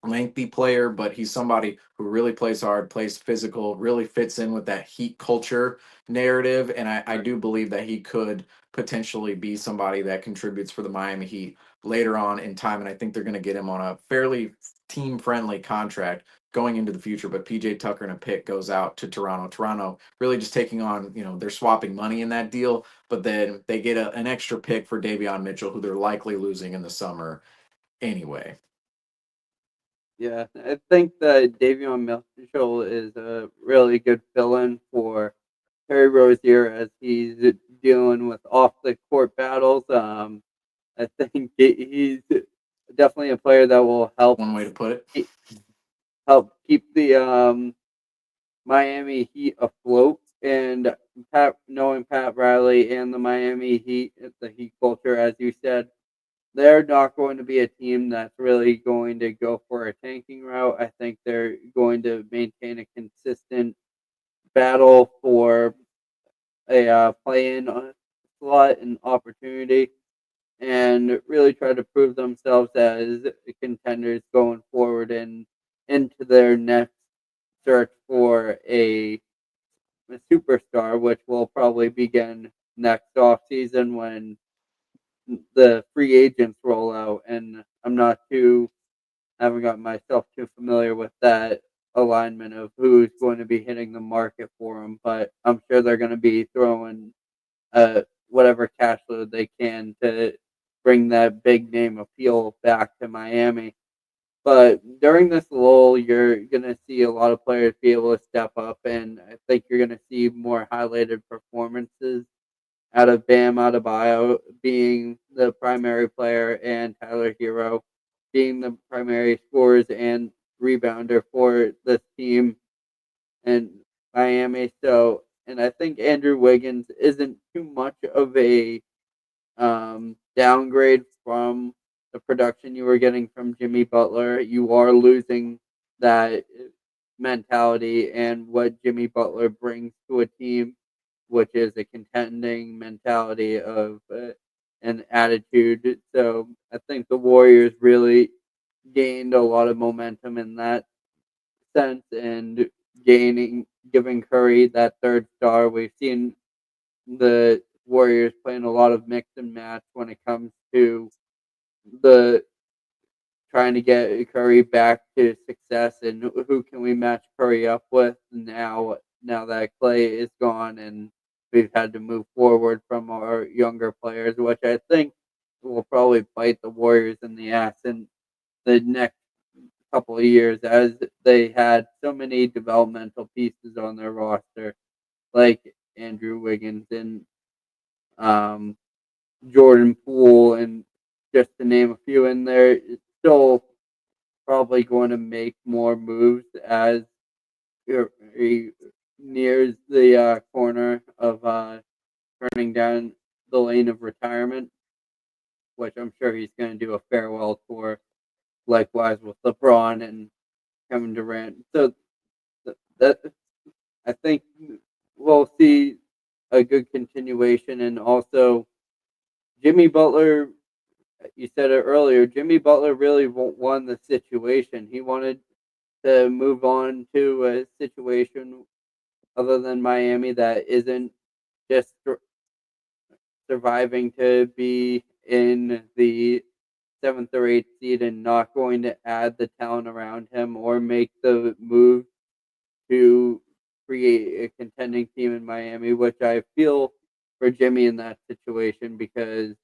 lengthy player, but he's somebody who really plays hard, plays physical, really fits in with that Heat culture narrative. And I do believe that he could potentially be somebody that contributes for the Miami Heat later on in time. And I think they're going to get him on a fairly team friendly contract going into the future. But PJ Tucker and a pick goes out to Toronto. Toronto really just taking on, they're swapping money in that deal, but then they get an extra pick for Davion Mitchell, who they're likely losing in the summer anyway. Yeah, I think that Davion Mitchell is a really good fill-in for Terry Rozier as he's dealing with off the court battles. I think he's definitely a player that will help One way to put it. keep the Miami Heat afloat. And knowing Pat Riley and the Miami Heat, the Heat culture, as you said, they're not going to be a team that's really going to go for a tanking route. I think they're going to maintain a consistent battle for a play-in slot and opportunity, and really try to prove themselves as contenders going forward and into their next search for a superstar, which will probably begin next off season when the free agents roll out. And haven't got myself too familiar with that alignment of who's going to be hitting the market for them, but I'm sure they're going to be throwing whatever cash load they can to bring that big name appeal back to Miami. But during this lull, you're going to see a lot of players be able to step up, and I think you're going to see more highlighted performances out of Bam Adebayo being the primary player and Tyler Hero being the primary scorers and rebounder for this team in Miami. So, and I think Andrew Wiggins isn't too much of a downgrade from the production you were getting from Jimmy Butler. You are losing that mentality and what Jimmy Butler brings to a team, which is a contending mentality of an attitude. So I think the Warriors really gained a lot of momentum in that sense and giving Curry that third star. We've seen the Warriors playing a lot of mix and match when it comes to the trying to get Curry back to success and who can we match Curry up with now that Clay is gone and we've had to move forward from our younger players, which I think will probably bite the Warriors in the ass in the next couple of years as they had so many developmental pieces on their roster like Andrew Wiggins and um, Jordan Poole and just to name a few in there. It's still probably going to make more moves as he nears the corner of turning down the lane of retirement, which I'm sure he's going to do a farewell tour, likewise with LeBron and Kevin Durant. So that I think we'll see a good continuation, and also Jimmy Butler. You said it earlier. Jimmy Butler really won the situation. He wanted to move on to a situation other than Miami that isn't just surviving to be in the seventh or eighth seed and not going to add the talent around him or make the move to create a contending team in Miami, which I feel for Jimmy in that situation because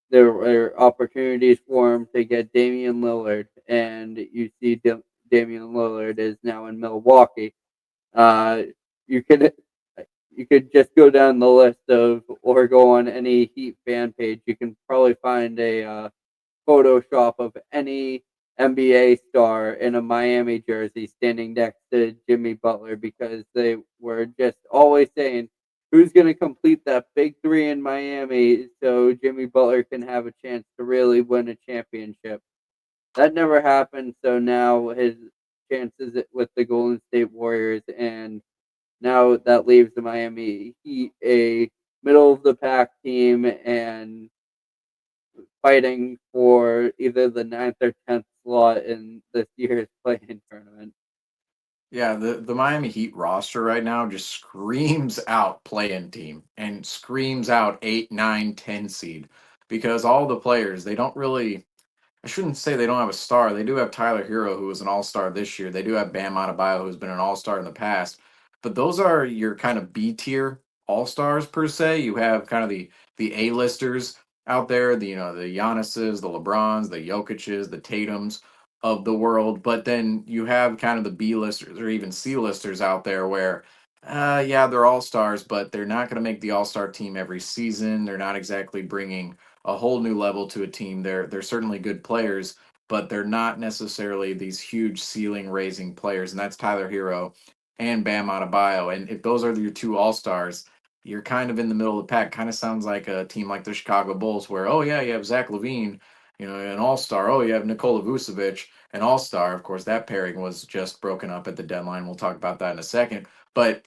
there were opportunities for him to get Damian Lillard, and you see Damian Lillard is now in Milwaukee. Uh, you could you could just go down the list of or go on any Heat fan page. You can probably find a Photoshop of any NBA star in a Miami jersey standing next to Jimmy Butler because they were just always saying who's going to complete that big three in Miami so Jimmy Butler can have a chance to really win a championship. That never happened, so now his chances with the Golden State Warriors and now that leaves the Miami Heat a middle of the pack team and fighting for either the ninth or 10th slot in this year's play-in tournament. Yeah, the Miami Heat roster right now just screams out play-in team and screams out 8, 9, 10 seed because all the players, they don't really, I shouldn't say they don't have a star. They do have Tyler Hero, who was an all-star this year. They do have Bam Adebayo, who's been an all-star in the past. But those are your kind of B-tier all-stars per se. You have kind of the A-listers out there, the Giannis's, the LeBrons, the Jokic's, the Tatums of the world. But then you have kind of the B-listers or even C-listers out there where yeah, they're all-stars, but they're not going to make the all-star team every season. They're not exactly bringing a whole new level to a team. They're certainly good players, but they're not necessarily these huge ceiling raising players. And that's Tyler Hero and Bam Adebayo. And if those are your two all stars, you're kind of in the middle of the pack. Kind of sounds like a team like the Chicago Bulls, where oh yeah, you have Zach LaVine, an all star. Oh, you have Nikola Vucevic, an all star. Of course, that pairing was just broken up at the deadline. We'll talk about that in a second. But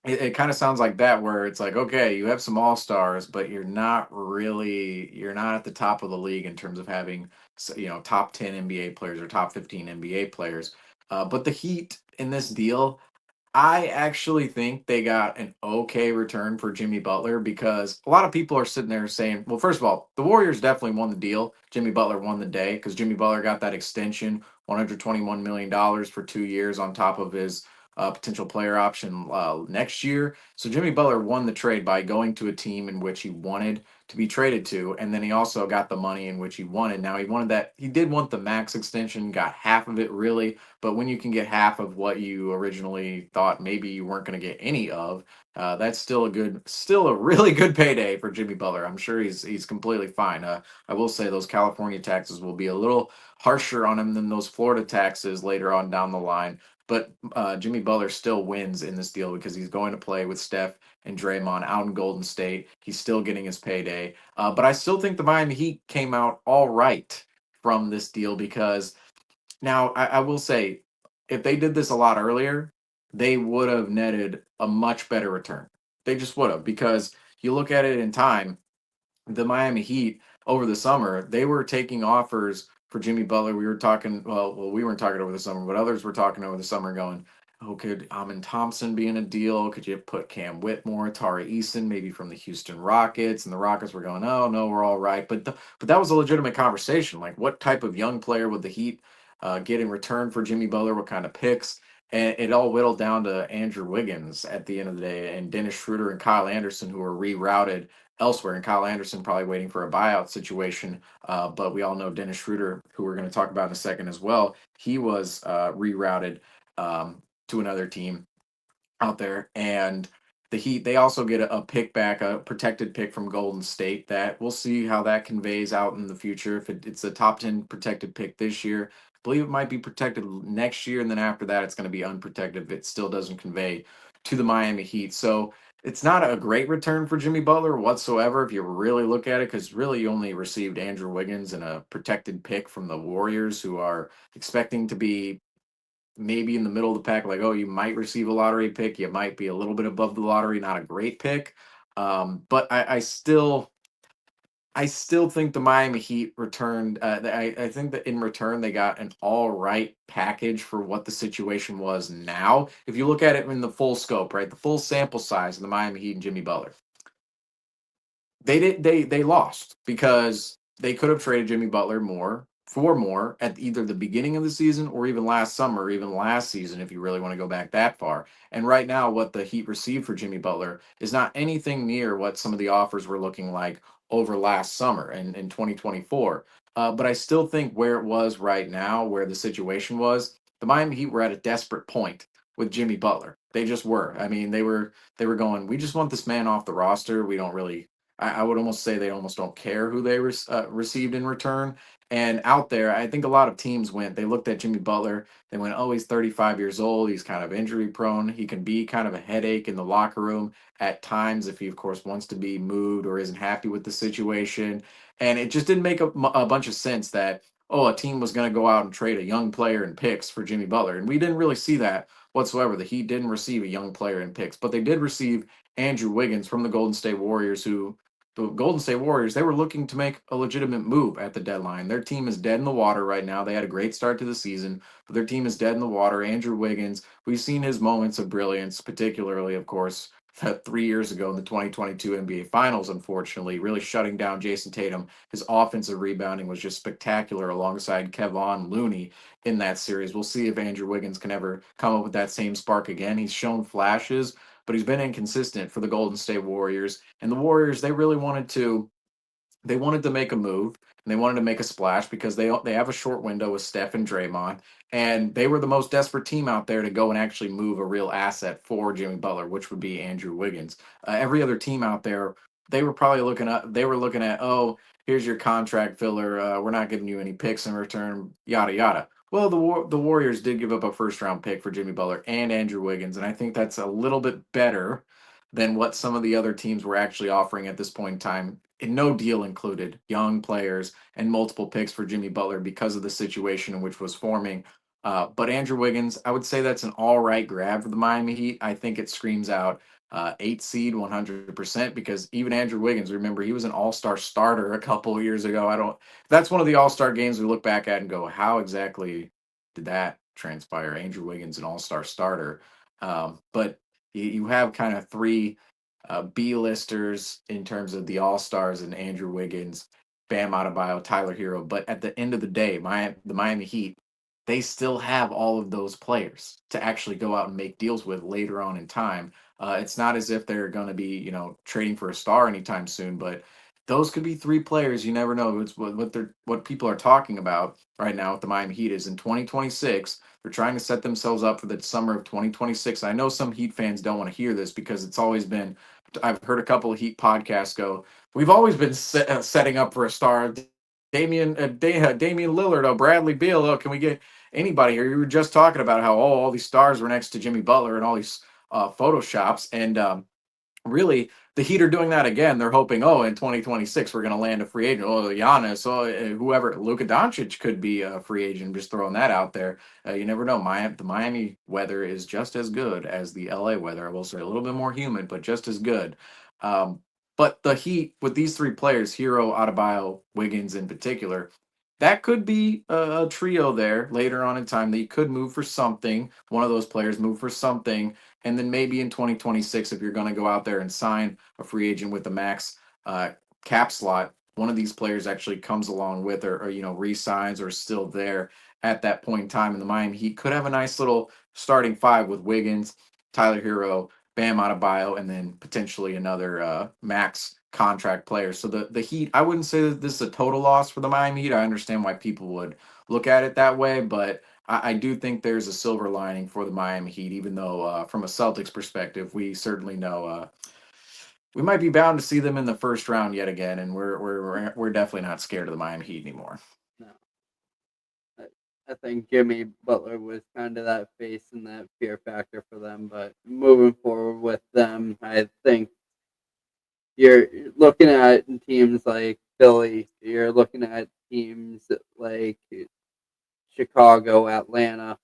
it kind of sounds like that where it's like okay you have some all stars but you're not at the top of the league in terms of having top 10 NBA players or top 15 NBA players, but the Heat in this deal, I actually think they got an okay return for Jimmy Butler because a lot of people are sitting there saying, well, first of all, the Warriors definitely won the deal. Jimmy Butler won the day because Jimmy Butler got that extension, $121 million for 2 years on top of his potential player option next year. So Jimmy Butler won the trade by going to a team in which he wanted to be traded to, and then he also got the money in which he wanted. Now he did want the max extension, got half of it really, but when you can get half of what you originally thought maybe you weren't going to get any of, that's still a really good payday for Jimmy Butler. I'm sure he's completely fine. I will say those California taxes will be a little harsher on him than those Florida taxes later on down the line. But Jimmy Butler still wins in this deal because he's going to play with Steph and Draymond out in Golden State. He's still getting his payday. But I still think the Miami Heat came out all right from this deal because now I will say if they did this a lot earlier, they would have netted a much better return. They just would have because you look at it in time, the Miami Heat over the summer, they were taking offers for Jimmy Butler. We were talking, we weren't talking over the summer, but others were talking over the summer going, oh, could Amin Thompson be in a deal? Could you put Cam Whitmore, Tari Eason, maybe from the Houston Rockets? And the Rockets were going, oh, no, we're all right. But that was a legitimate conversation. Like, what type of young player would the Heat get in return for Jimmy Butler? What kind of picks? And it all whittled down to Andrew Wiggins at the end of the day, and Dennis Schroeder and Kyle Anderson, who were rerouted elsewhere. And Kyle Anderson probably waiting for a buyout situation. But we all know Dennis Schroeder, who we're going to talk about in a second as well. He was rerouted to another team out there. And the Heat, they also get a pick back, a protected pick from Golden State that we'll see how that conveys out in the future. If it's a top 10 protected pick this year, I believe it might be protected next year. And then after that, it's going to be unprotected if it still doesn't convey to the Miami Heat. So it's not a great return for Jimmy Butler whatsoever if you really look at it, because really you only received Andrew Wiggins and a protected pick from the Warriors, who are expecting to be maybe in the middle of the pack, like, oh, you might receive a lottery pick. You might be a little bit above the lottery, not a great pick. But I still think the Miami Heat returned. I think that in return, they got an all right package for what the situation was now. If you look at it in the full scope, right, the full sample size of the Miami Heat and Jimmy Butler, they lost because they could have traded Jimmy Butler more at either the beginning of the season or even last summer, or even last season, if you really want to go back that far. And right now, what the Heat received for Jimmy Butler is not anything near what some of the offers were looking like over last summer and in 2024. But I still think where it was right now, where the situation was, the Miami Heat were at a desperate point with Jimmy Butler. They just were. I mean, they were going, we just want this man off the roster. We don't really, I would almost say they almost don't care who they received in return. And out there, I think a lot of teams went, they looked at Jimmy Butler, they went, oh, he's 35 years old. He's kind of injury prone. He can be kind of a headache in the locker room at times if he, of course, wants to be moved or isn't happy with the situation. And it just didn't make a bunch of sense that, oh, a team was going to go out and trade a young player and picks for Jimmy Butler. And we didn't really see that whatsoever. The Heat didn't receive a young player in picks, but they did receive Andrew Wiggins from the Golden State Warriors, who the Golden State Warriors, they were looking to make a legitimate move at the deadline. Their team is dead in the water right now. They had a great start to the season, but their team is dead in the water. Andrew Wiggins, we've seen his moments of brilliance, particularly, of course, 3 years ago in the 2022 NBA Finals, unfortunately, really shutting down Jason Tatum. His offensive rebounding was just spectacular alongside Kevon Looney in that series. We'll see if Andrew Wiggins can ever come up with that same spark again. He's shown flashes, but he's been inconsistent for the Golden State Warriors. And the Warriors, they wanted to make a move and they wanted to make a splash because they have a short window with Steph and Draymond, and they were the most desperate team out there to go and actually move a real asset for Jimmy Butler, which would be Andrew Wiggins. Every other team out there, they were probably looking at, oh, here's your contract filler. We're not giving you any picks in return, yada yada. Well, the Warriors did give up a first round pick for Jimmy Butler and Andrew Wiggins, and I think that's a little bit better than what some of the other teams were actually offering at this point in time. And no deal included young players and multiple picks for Jimmy Butler because of the situation in which was forming. But Andrew Wiggins, I would say that's an all right grab for the Miami Heat. I think it screams out eight seed 100% because even Andrew Wiggins, remember, he was an all-star starter a couple of years ago. That's one of the all-star games we look back at and go, how exactly did that transpire? Andrew Wiggins, an all-star starter. But you have kind of three B-listers in terms of the All-Stars and Andrew Wiggins, Bam Adebayo, Tyler Hero. But at the end of the day, the Miami Heat, they still have all of those players to actually go out and make deals with later on in time. It's not as if they're going to be, trading for a star anytime soon, but those could be three players. You never know. It's what people are talking about right now with the Miami Heat is in 2026. They're trying to set themselves up for the summer of 2026. I know some Heat fans don't want to hear this because it's always been. I've heard a couple of Heat podcasts go, we've always been setting up for a star. Damian Lillard, Bradley Beal. Can we get anybody here? You were just talking about how all these stars were next to Jimmy Butler and all these photoshops. And really, the Heat are doing that again. They're hoping, in 2026, we're going to land a free agent. Oh, Giannis, whoever, Luka Doncic could be a free agent. Just throwing that out there. You never know. The Miami weather is just as good as the LA weather. I will say a little bit more humid, but just as good. But the Heat, with these three players, Hero, Adebayo, Wiggins in particular, that could be a trio there later on in time that you could move for something. One of those players move for something, and then maybe in 2026, if you're going to go out there and sign a free agent with the max uh, cap slot, one of these players actually comes along with, or re-signs or is still there at that point in time. And the Miami Heat could have a nice little starting five with Wiggins, Tyler Hero, Bam Adebayo, and then potentially another max contract player. So the Heat, I wouldn't say that this is a total loss for the Miami Heat. I understand why people would look at it that way, but I do think there's a silver lining for the Miami Heat, even though from a Celtics perspective, we certainly know we might be bound to see them in the first round yet again, and we're definitely not scared of the Miami Heat anymore. No. I think Jimmy Butler was kind of that face and that fear factor for them, but moving forward with them, I think you're looking at teams like Philly, you're looking at teams like Chicago, Atlanta,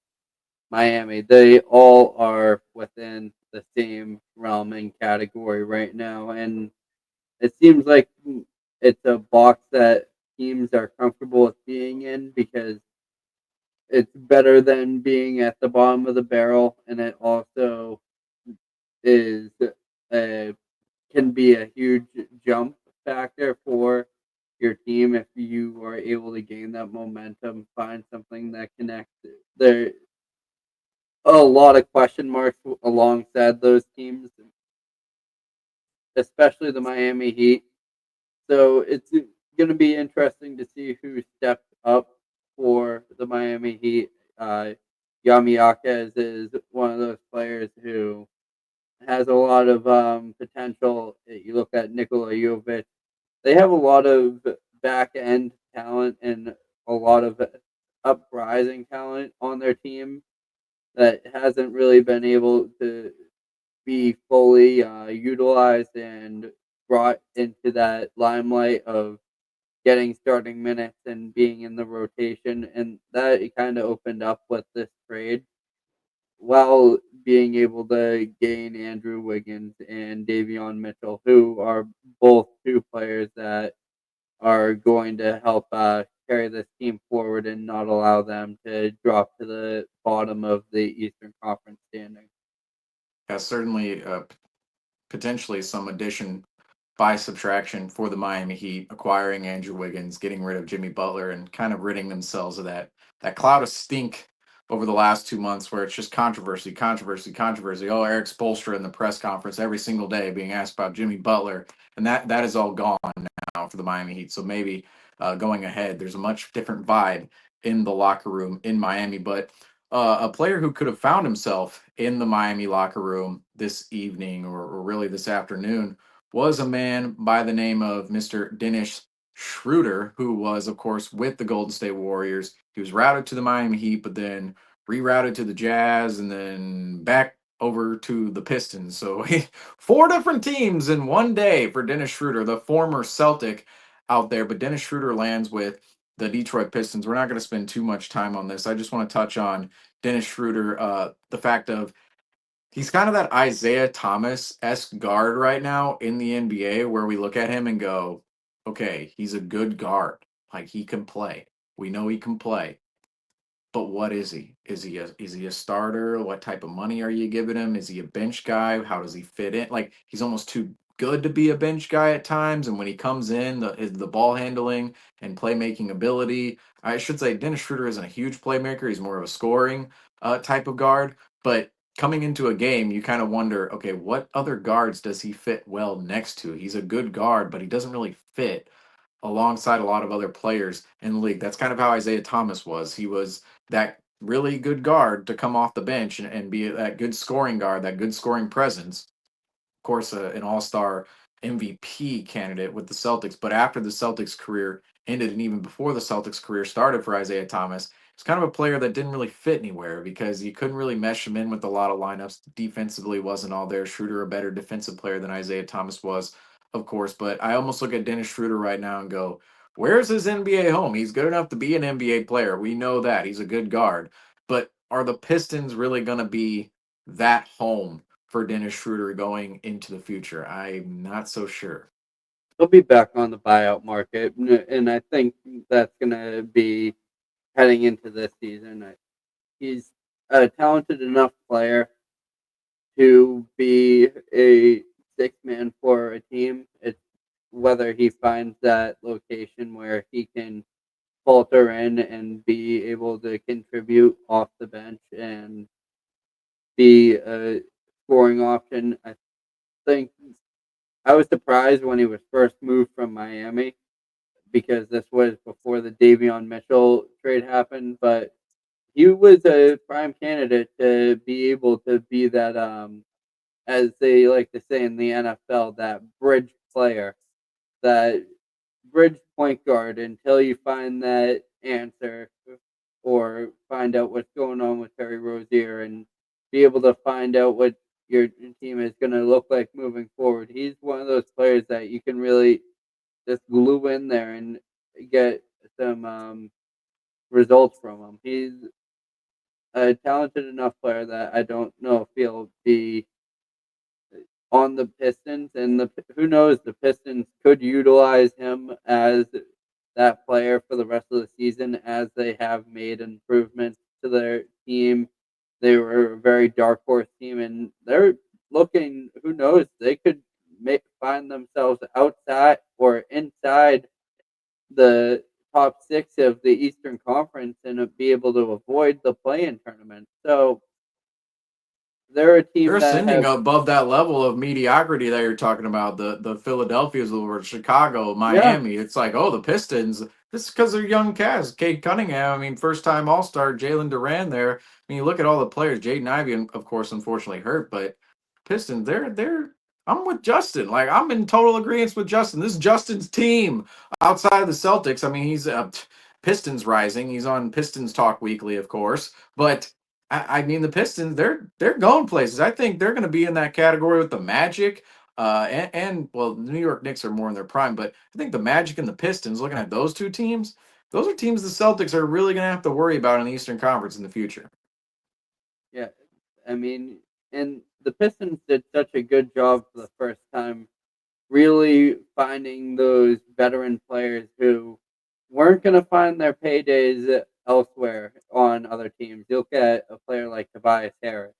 Miami. They all are within the same realm and category right now, and it seems like it's a box that teams are comfortable with being in because it's better than being at the bottom of the barrel, and it also is a can be a huge jump factor for your team if you are able to gain that momentum, find something that connects. There are a lot of question marks alongside those teams, especially the Miami Heat. So it's going to be interesting to see who steps up for the Miami Heat. Yami Yaquez is one of those players who has a lot of potential. You look at Nikola Jovic; they have a lot of back end talent and a lot of uprising talent on their team that hasn't really been able to be fully utilized and brought into that limelight of getting starting minutes and being in the rotation. And that kind of opened up with this trade while being able to gain Andrew Wiggins and Davion Mitchell, who are both two players that are going to help carry this team forward and not allow them to drop to the bottom of the Eastern Conference standing. Yeah, certainly potentially some addition by subtraction for the Miami Heat, acquiring Andrew Wiggins, getting rid of Jimmy Butler, and kind of ridding themselves of that cloud of stink over the last 2 months, where it's just controversy, controversy, controversy. Oh, Eric Spoelstra in the press conference every single day being asked about Jimmy Butler, and that is all gone now for the Miami Heat. So maybe going ahead, there's a much different vibe in the locker room in Miami, but. A player who could have found himself in the Miami locker room this evening or really this afternoon was a man by the name of Mr. Dennis Schroeder, who was, of course, with the Golden State Warriors. He was routed to the Miami Heat, but then rerouted to the Jazz and then back over to the Pistons. So four different teams in one day for Dennis Schroeder, the former Celtic out there. But Dennis Schroeder lands with the Detroit Pistons. We're not going to spend too much time on this. I just want to touch on Dennis Schroeder, the fact of he's kind of that Isaiah Thomas esque guard right now in the NBA where we look at him and go, okay, he's a good guard. Like he can play. We know he can play. But what is he? Is he a starter? What type of money are you giving him? Is he a bench guy? How does he fit in? Like he's almost too good to be a bench guy at times. And when he comes in, the ball handling and playmaking ability, I should say Dennis Schroeder isn't a huge playmaker. He's more of a scoring type of guard. But coming into a game, you kind of wonder, okay, what other guards does he fit well next to? He's a good guard, but he doesn't really fit alongside a lot of other players in the league. That's kind of how Isaiah Thomas was. He was that really good guard to come off the bench and be that good scoring guard, that good scoring presence. Of course, an all-star MVP candidate with the Celtics. But after the Celtics career ended, and even before the Celtics career started for Isaiah Thomas, it's kind of a player that didn't really fit anywhere because you couldn't really mesh him in with a lot of lineups. Defensively wasn't all there. Schroeder a better defensive player than Isaiah Thomas was, of course. But I almost look at Dennis Schroeder right now and go, where's his NBA home? He's good enough to be an NBA player. We know that. He's a good guard. But are the Pistons really going to be that home for Dennis Schroeder going into the future? I'm not so sure. he'll be back on the buyout market, and I think that's going to be heading into this season. He's a talented enough player to be a six man for a team. It's whether he finds that location where he can falter in and be able to contribute off the bench and be a scoring option. I think I was surprised when he was first moved from Miami because this was before the Davion Mitchell trade happened, but he was a prime candidate to be able to be that as they like to say in the NFL, that bridge player, that bridge point guard until you find that answer or find out what's going on with Terry Rozier and be able to find out what your team is going to look like moving forward. He's one of those players that you can really just glue in there and get some results from him. He's a talented enough player that I don't know if he'll be on the Pistons, and who knows, the Pistons could utilize him as that player for the rest of the season as they have made improvements to their team. They were a very dark horse team, and they're looking. Who knows? They could find themselves outside or inside the top six of the Eastern Conference and be able to avoid the play-in tournament. So they're a They're team that ascending have, above that level of mediocrity that you're talking about. The Philadelphia's or Chicago, yeah, Miami. It's like, oh, the Pistons. This is because they're young cast. Cade Cunningham. I mean, first time All Star. Jalen Duran there. I mean, you look at all the players. Jaden Ivey, of course, unfortunately hurt, but Pistons. They're. I'm with Justin. Like I'm in total agreement with Justin. This is Justin's team outside of the Celtics. I mean, he's Pistons rising. He's on Pistons Talk Weekly, of course, but I mean, the Pistons, they're going places. I think they're going to be in that category with the Magic, and well, the New York Knicks are more in their prime, but I think the Magic and the Pistons, looking at those two teams, those are teams the Celtics are really going to have to worry about in the Eastern Conference in the future. yeah. I mean, and the Pistons did such a good job for the first time, really finding those veteran players who weren't going to find their paydays elsewhere on other teams. You look at a player like Tobias Harris.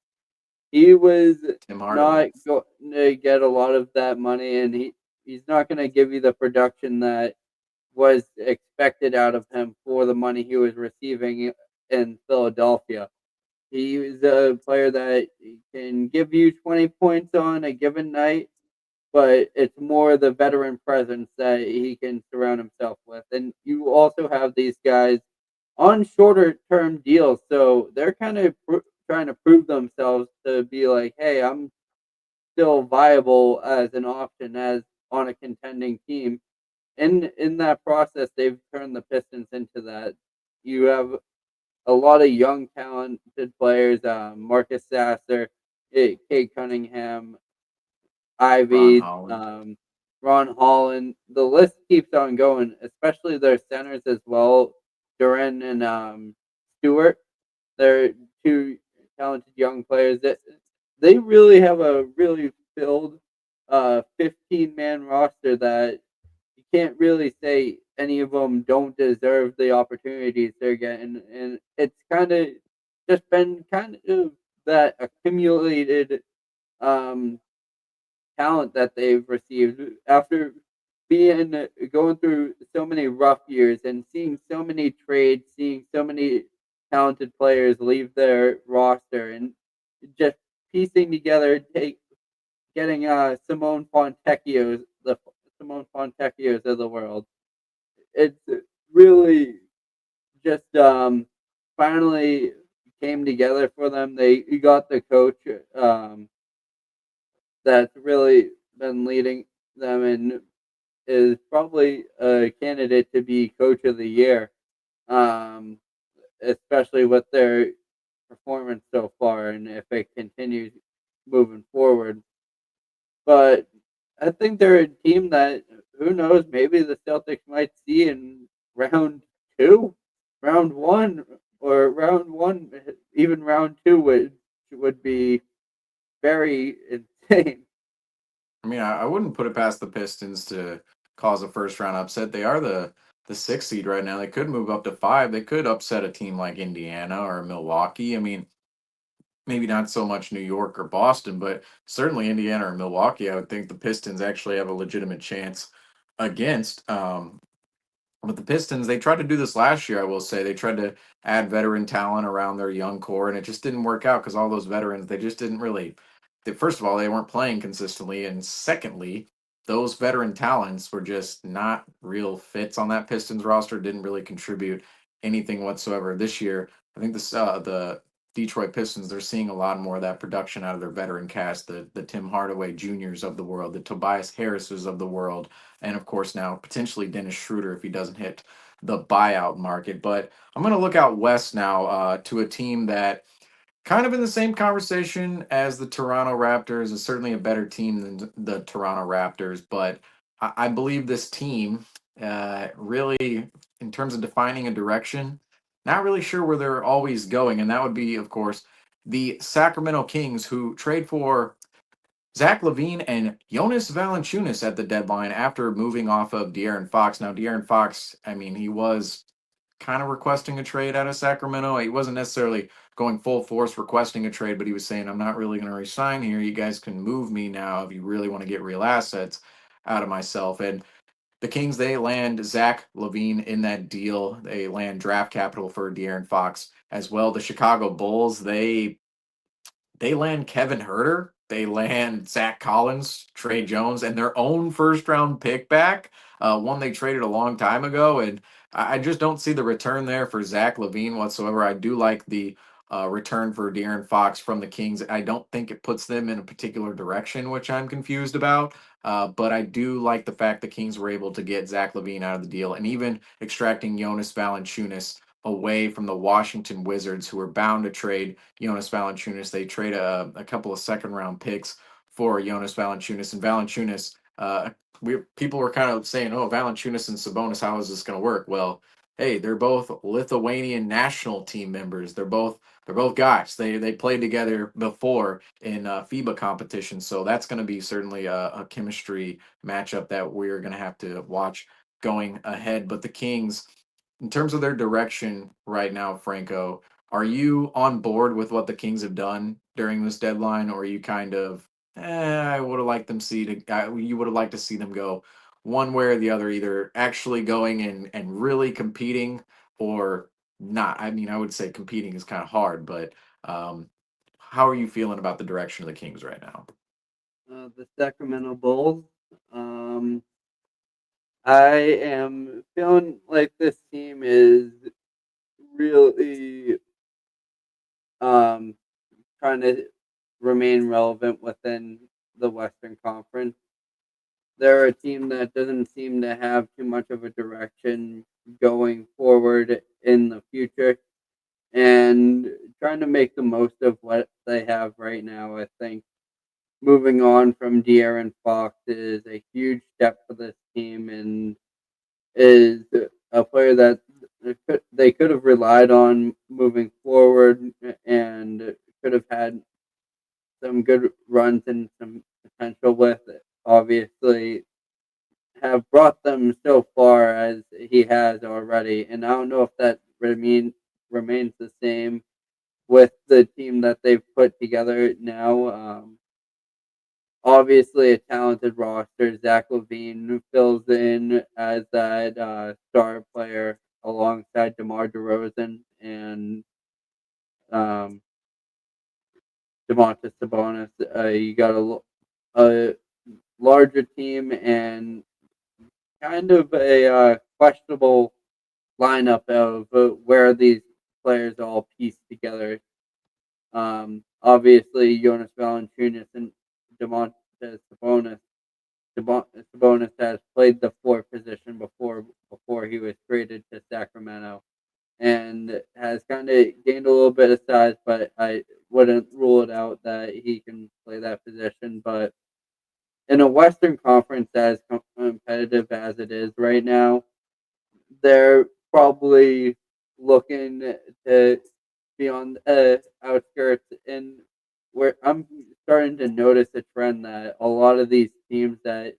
He was Tim not Hardaway. going to get a lot of that money, and he's not going to give you the production that was expected out of him for the money he was receiving in Philadelphia. He was a player that can give you 20 points on a given night, but it's more the veteran presence that he can surround himself with. And you also have these guys on shorter term deals, so they're kind of trying to prove themselves to be like, hey, I'm still viable as an option as on a contending team. In that process, they've turned the Pistons into that. You have a lot of young, talented players. Marcus Sasser, Kate Cunningham, Ron Ivy, Holland. Ron Holland. The list keeps on going, especially their centers as well. Duran and Stewart. They're two talented young players that they really have a really filled 15-man roster that you can't really say any of them don't deserve the opportunities they're getting, and it's kind of just been kind of that accumulated um, talent that they've received after being going through so many rough years and seeing so many trades, seeing so many talented players leave their roster, and just piecing together, getting Simone Fontecchios of the world. It's really just finally came together for them. They got the coach that's really been leading them and is probably a candidate to be coach of the year, um, especially with their performance so far and if it continues moving forward. But I think they're a team that who knows, maybe the Celtics might see in round two, round one, or round one, even round two would be very insane. I mean, I wouldn't put it past the Pistons to cause a first round upset. They are the 6th seed right now. They could move up to 5. They could upset a team like Indiana or Milwaukee. I mean, maybe not so much New York or Boston, but certainly Indiana or Milwaukee. I would think the Pistons actually have a legitimate chance against. But the Pistons, they tried to do this last year, I will say. They tried to add veteran talent around their young core, and it just didn't work out because all those veterans, they just didn't really. First of all, they weren't playing consistently. And secondly, those veteran talents were just not real fits on that Pistons roster, didn't really contribute anything whatsoever. This year, I think the Detroit Pistons, they're seeing a lot more of that production out of their veteran cast, the Tim Hardaway Juniors of the world, the Tobias Harrises of the world, and of course now potentially Dennis Schroeder if he doesn't hit the buyout market. But I'm going to look out west now to a team that kind of in the same conversation as the Toronto Raptors is certainly a better team than the Toronto Raptors, but I believe this team really, in terms of defining a direction, not really sure where they're always going, and that would be, of course, the Sacramento Kings, who trade for Zach LaVine and Jonas Valanciunas at the deadline after moving off of De'Aaron Fox. Now, De'Aaron Fox, I mean, he was kind of requesting a trade out of Sacramento. He wasn't necessarily going full force requesting a trade, but he was saying, I'm not really going to resign here. You guys can move me now if you really want to get real assets out of myself. And the Kings, they land Zach LaVine in that deal. They land draft capital for De'Aaron Fox as well. The Chicago Bulls, they land Kevin Herter, they land Zach Collins, Trey Jones, and their own first round pick back, one they traded a long time ago. And I just don't see the return there for Zach LaVine whatsoever. I do like the return for De'Aaron Fox from the Kings. I don't think it puts them in a particular direction, which I'm confused about. But I do like the fact the Kings were able to get Zach LaVine out of the deal and even extracting Jonas Valanciunas away from the Washington Wizards, who were bound to trade Jonas Valanciunas. They trade a couple of second round picks for Jonas Valanciunas, and Valanciunas. People were kind of saying, "Oh, Valanciunas and Sabonis, how is this going to work?" Well, hey, they're both Lithuanian national team members. They're both guys. They played together before in FIBA competition, so that's going to be certainly a chemistry matchup that we're going to have to watch going ahead. But the Kings, in terms of their direction right now, Franco, are you on board with what the Kings have done during this deadline, or are you kind of, I would have liked them you would have liked to see them go one way or the other, either actually going and really competing or not? I mean, I would say competing is kind of hard, but how are you feeling about the direction of the Kings right now? The Sacramento Bulls. Um, I am feeling like this team is really um, trying to remain relevant within the Western Conference. They're a team that doesn't seem to have too much of a direction going forward in the future, and trying to make the most of what they have right now. I think moving on from De'Aaron Fox is a huge step for this team and is a player that they could have relied on moving forward and could have had some good runs and some potential with it. Obviously, have brought them so far as he has already, and I don't know if that remains the same with the team that they've put together now. Obviously, a talented roster. Zach LaVine fills in as that star player alongside DeMar DeRozan and um, DeMontis Sabonis. You got a larger team and kind of a questionable lineup of where these players all piece together. Obviously, Jonas Valanciunas and DeMontis Sabonis. Sabonis has played the four position before he was traded to Sacramento, and has kind of gained a little bit of size, but I wouldn't rule it out that he can play that position. But in a Western Conference as competitive as it is right now, they're probably looking to be on the outskirts. And where I'm starting to notice a trend that a lot of these teams that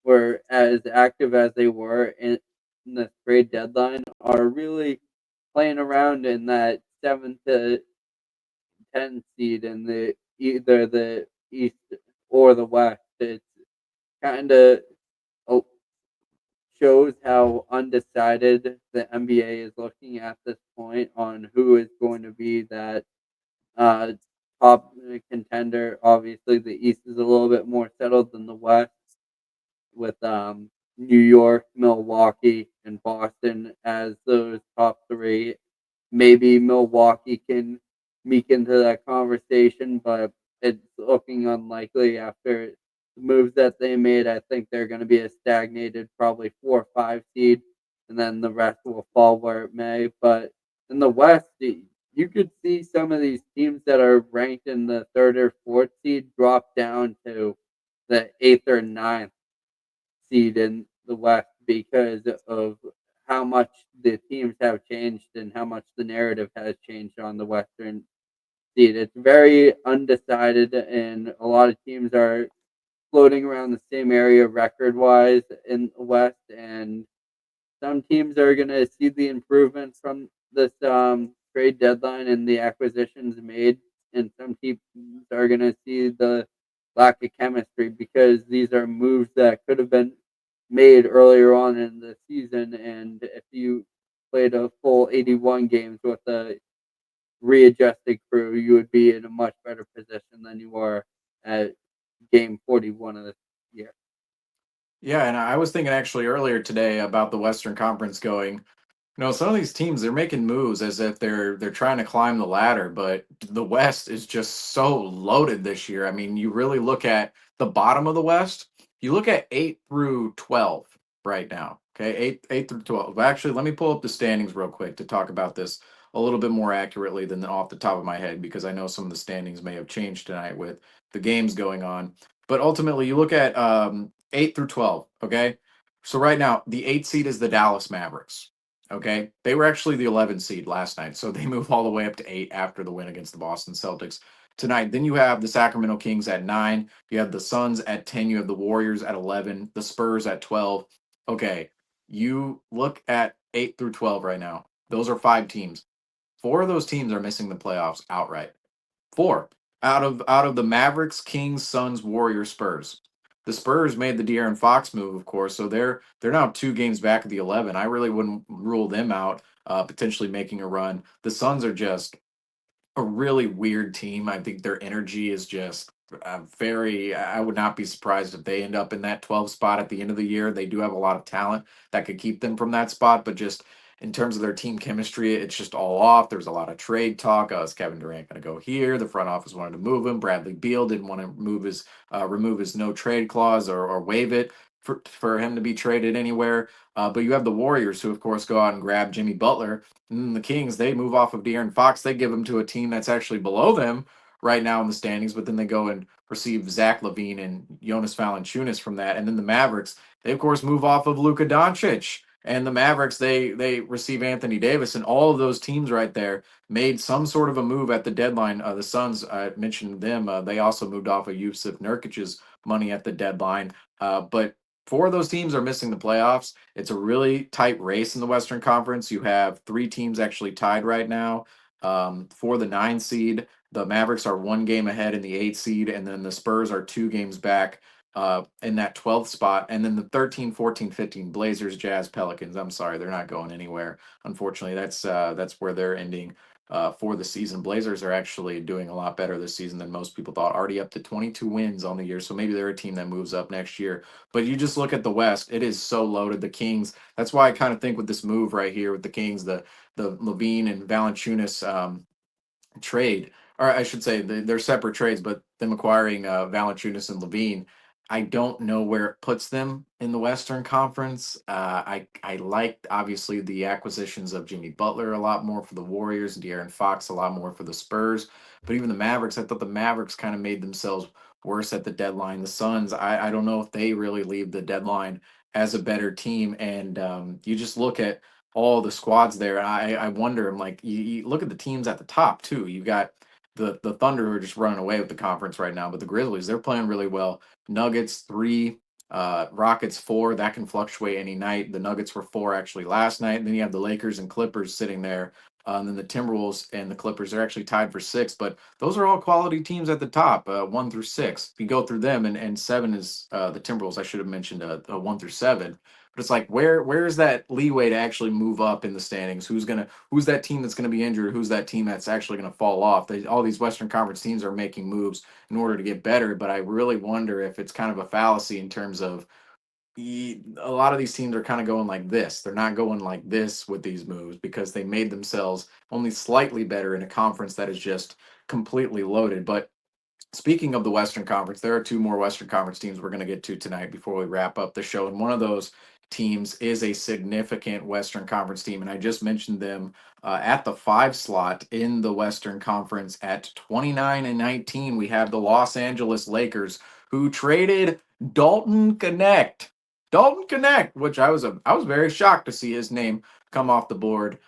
were as active as they were in the trade deadline are really playing around in that 7 to 10 seed in either the East or the West. It's kind of shows how undecided the NBA is looking at this point on who is going to be that uh, top contender. Obviously, the East is a little bit more settled than the West, with New York, Milwaukee, and Boston as those top three. Maybe Milwaukee can sneak into that conversation, but it's looking unlikely after the moves that they made. I think they're going to be a stagnated, probably 4 or 5 seed, and then the rest will fall where it may. But in the West, you could see some of these teams that are ranked in the third or fourth seed drop down to the eighth or ninth seed in the West because of how much the teams have changed and how much the narrative has changed on the Western seed. It's very undecided, and a lot of teams are floating around the same area record wise in the West, and some teams are going to see the improvement from this trade deadline and the acquisitions made, and some teams are going to see the lack of chemistry because these are moves that could have been made earlier on in the season. And if you played a full 81 games with a readjusted crew, you would be in a much better position than you are at game 41 of this year. Yeah, and I was thinking actually earlier today about the Western Conference going, some of these teams they're making moves as if they're trying to climb the ladder, but the West is just so loaded this year. I mean, you really look at the bottom of the West, you look at 8 through 12 right now. Okay, eight through 12. Actually, let me pull up the standings real quick to talk about this a little bit more accurately than off the top of my head, because I know some of the standings may have changed tonight with the games going on. But ultimately, you look at 8 through 12. Okay, so right now the 8 seed is the Dallas Mavericks. Okay. They were actually the 11 seed last night. So they move all the way up to 8 after the win against the Boston Celtics tonight. Then you have the Sacramento Kings at 9. You have the Suns at 10. You have the Warriors at 11. The Spurs at 12. Okay. You look at 8 through 12 right now. Those are 5 teams. 4 of those teams are missing the playoffs outright. 4 out of the Mavericks, Kings, Suns, Warriors, Spurs. The Spurs made the De'Aaron Fox move, of course, so they're now 2 games back of the 11. I really wouldn't rule them out, potentially making a run. The Suns are just a really weird team. I think their energy is just very. I would not be surprised if they end up in that 12 spot at the end of the year. They do have a lot of talent that could keep them from that spot, but just in terms of their team chemistry, it's just all off. There's a lot of trade talk. Is Kevin Durant going to go here? The front office wanted to move him. Bradley Beal didn't want to remove his no trade clause or waive it for him to be traded anywhere. But you have the Warriors, who of course go out and grab Jimmy Butler. And the Kings, they move off of De'Aaron Fox. They give him to a team that's actually below them right now in the standings, but then they go and receive Zach LaVine and Jonas Valanciunas from that. And then the Mavericks, they of course move off of Luka Doncic. And the Mavericks, they receive Anthony Davis. And all of those teams right there made some sort of a move at the deadline. The Suns, I mentioned them. They also moved off of Yusuf Nurkic's money at the deadline. But 4 of those teams are missing the playoffs. It's a really tight race in the Western Conference. You have 3 teams actually tied right now for the 9 seed. The Mavericks are 1 game ahead in the 8 seed, and then the Spurs are 2 games back in that 12th spot. And then the 13, 14, 15 Blazers, Jazz, Pelicans. I'm sorry, they're not going anywhere. Unfortunately, that's where they're ending for the season. Blazers are actually doing a lot better this season than most people thought. Already up to 22 wins on the year, so maybe they're a team that moves up next year. But you just look at the West; it is so loaded. The Kings. That's why I kind of think with this move right here with the Kings, the Levine and Valanciunas trade, or I should say they're separate trades, but them acquiring Valanciunas and Levine, I don't know where it puts them in the Western Conference. I liked obviously the acquisitions of Jimmy Butler a lot more for the Warriors, De'Aaron Fox a lot more for the Spurs, but even the Mavericks, I thought the Mavericks kind of made themselves worse at the deadline. The Suns, I don't know if they really leave the deadline as a better team, and you just look at all the squads there. And I wonder, I'm like, you look at the teams at the top too. You got the Thunder who are just running away with the conference right now, but the Grizzlies, they're playing really well. Nuggets 3, Rockets 4, that can fluctuate any night. The Nuggets were 4 actually last night. And then you have the Lakers and Clippers sitting there. And then the Timberwolves and the Clippers are actually tied for 6. But those are all quality teams at the top, 1 through 6. If you go through them, and 7 is the Timberwolves. I should have mentioned 1 through 7. But it's like where is that leeway to actually move up in the standings? Who's that team that's gonna be injured? Who's that team that's actually gonna fall off? All these Western Conference teams are making moves in order to get better, but I really wonder if it's kind of a fallacy in terms of a lot of these teams are kind of going like this. They're not going like this with these moves because they made themselves only slightly better in a conference that is just completely loaded. But speaking of the Western Conference, there are 2 more Western Conference teams we're going to get to tonight before we wrap up the show. And one of those teams is a significant Western Conference team. And I just mentioned them at the 5 slot in the Western Conference at 29-19. We have the Los Angeles Lakers, who traded Dalton Connect. Dalton Connect, which I was very shocked to see his name come off the board.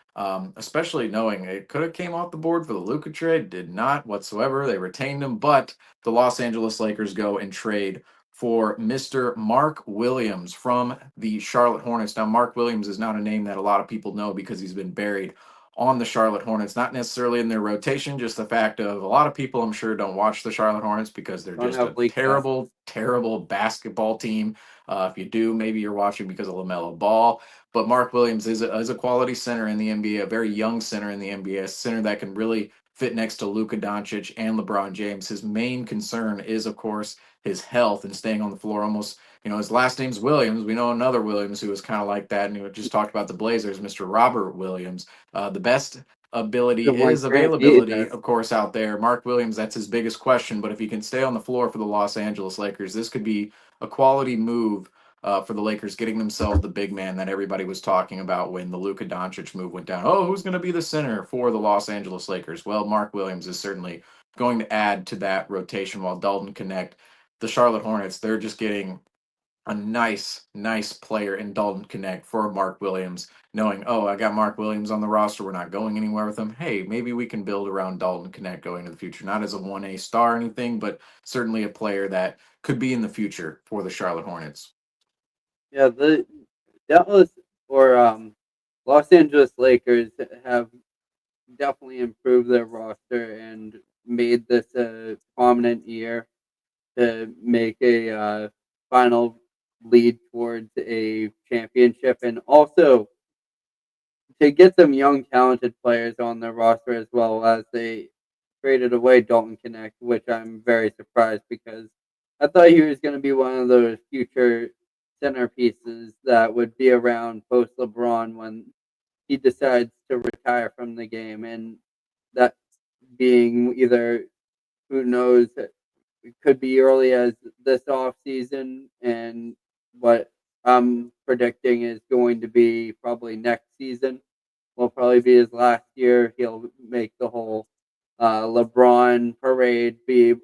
Especially knowing it could have came off the board for the Luka trade, did not whatsoever. They retained him, but the Los Angeles Lakers go and trade for Mr. Mark Williams from the Charlotte Hornets. Now, Mark Williams is not a name that a lot of people know because he's been buried on the Charlotte Hornets, not necessarily in their rotation, just the fact of a lot of people, I'm sure, don't watch the Charlotte Hornets because they're just a terrible, terrible basketball team. If you do, maybe you're watching because of LaMelo Ball. But Mark Williams is a quality center in the NBA, a very young center in the NBA, a center that can really fit next to Luka Doncic and LeBron James. His main concern is, of course, his health and staying on the floor. Almost, his last name's Williams. We know another Williams who was kind of like that, and we just talked about the Blazers, Mr. Robert Williams. The best ability is availability, of course, out there. Mark Williams, that's his biggest question. But if he can stay on the floor for the Los Angeles Lakers, this could be a quality move for the Lakers, getting themselves the big man that everybody was talking about when the Luka Doncic move went down. Oh, who's going to be the center for the Los Angeles Lakers? Well, Mark Williams is certainly going to add to that rotation while Dalton Connect. The Charlotte Hornets, they're just getting a nice player in Dalton Connect for Mark Williams, knowing, oh, I got Mark Williams on the roster. We're not going anywhere with him. Hey, maybe we can build around Dalton Connect going into the future. Not as a 1A star or anything, but certainly a player that could be in the future for the Charlotte Hornets. Yeah, the Dallas or Los Angeles Lakers have definitely improved their roster and made this a prominent year to make a final lead towards a championship, and also to get some young talented players on their roster as well, as they traded away Dalton Connect, which I'm very surprised because I thought he was going to be one of those future centerpieces that would be around post LeBron when he decides to retire from the game, and that being either, who knows, it could be early as this off season, and what I'm predicting is going to be probably next season will probably be his last year. He'll make the whole LeBron parade, be